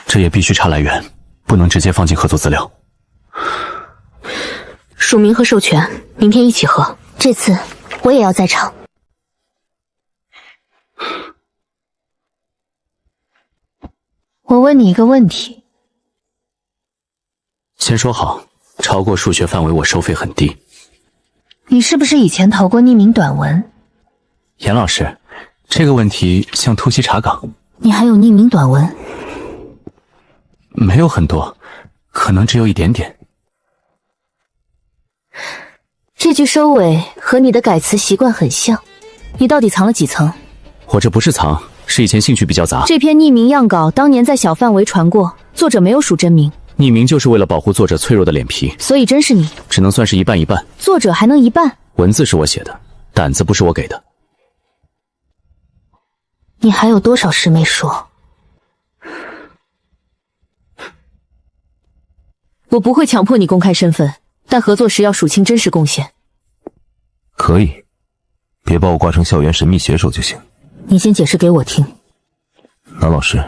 这也必须查来源，不能直接放进合作资料。署名和授权，明天一起核。这次我也要在场。我问你一个问题。先说好，超过数学范围我收费很低。你是不是以前投过匿名短文？严老师，这个问题像突袭查岗。你还有匿名短文？没有很多，可能只有一点点。这句收尾和你的改词习惯很像，你到底藏了几层？我这不是藏，是以前兴趣比较杂。这篇匿名样稿当年在小范围传过，作者没有署真名。匿名就是为了保护作者脆弱的脸皮，所以真是你。只能算是一半一半。作者还能一半？文字是我写的，胆子不是我给的。你还有多少事没说？我不会强迫你公开身份，但合作时要数清真实贡献。可以，别把我挂成校园神秘写手就行。你先解释给我听。南老师，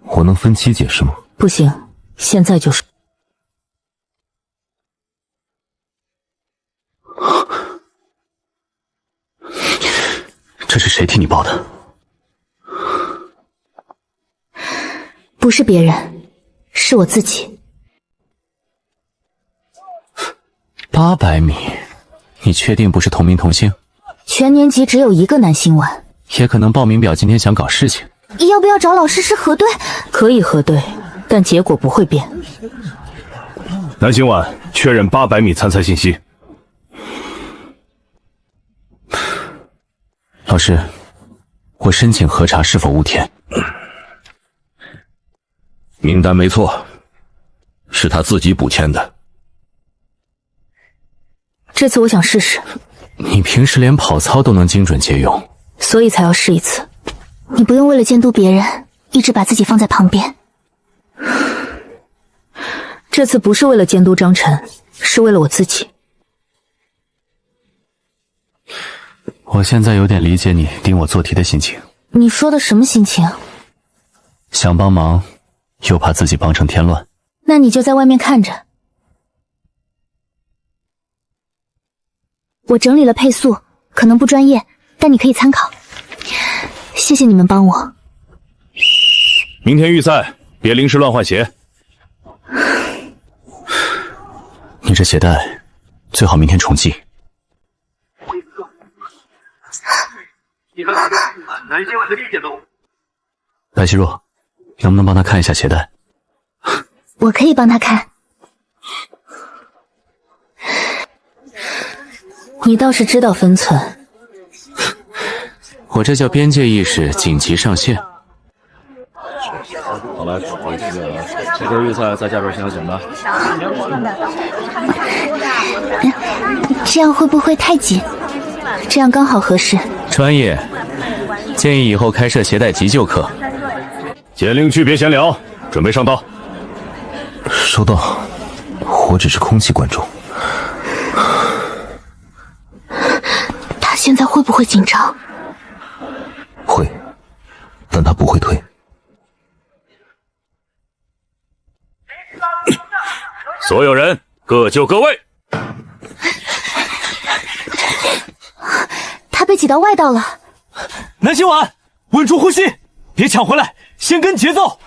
我能分期解释吗？不行，现在就说。这是谁替你报的？不是别人，是我自己。800米，你确定不是同名同姓？全年级只有1个南星丸，也可能报名表今天想搞事情。要不要找老师师核对？可以核对，但结果不会变。南星丸确认800米参赛信息。老师，我申请核查是否误填。名单没错，是他自己补签的。这次我想试试。你平时连跑操都能精准借用，所以才要试一次。你不用为了监督别人，一直把自己放在旁边。这次不是为了监督张晨，是为了我自己。我现在有点理解你盯我做题的心情。你说的什么心情？想帮忙，又怕自己帮成添乱。那你就在外面看着。我整理了配速，可能不专业，但你可以参考。谢谢你们帮我。明天预赛，别临时乱换鞋。你这鞋带最好明天重系。白希若，能不能帮他看一下鞋带？我可以帮他看。你倒是知道分寸。我这叫边界意识紧急上线。好来，这周预赛在加州先行的。这样会不会太紧？这样刚好合适。专业，建议以后开设鞋带急救课。简令区别闲聊，准备上道。收到，我只是空气观众。他现在会不会紧张？会，但他不会退。所有人各就各位。他被挤到外道了。南星丸，稳住呼吸，别抢回来，先跟节奏。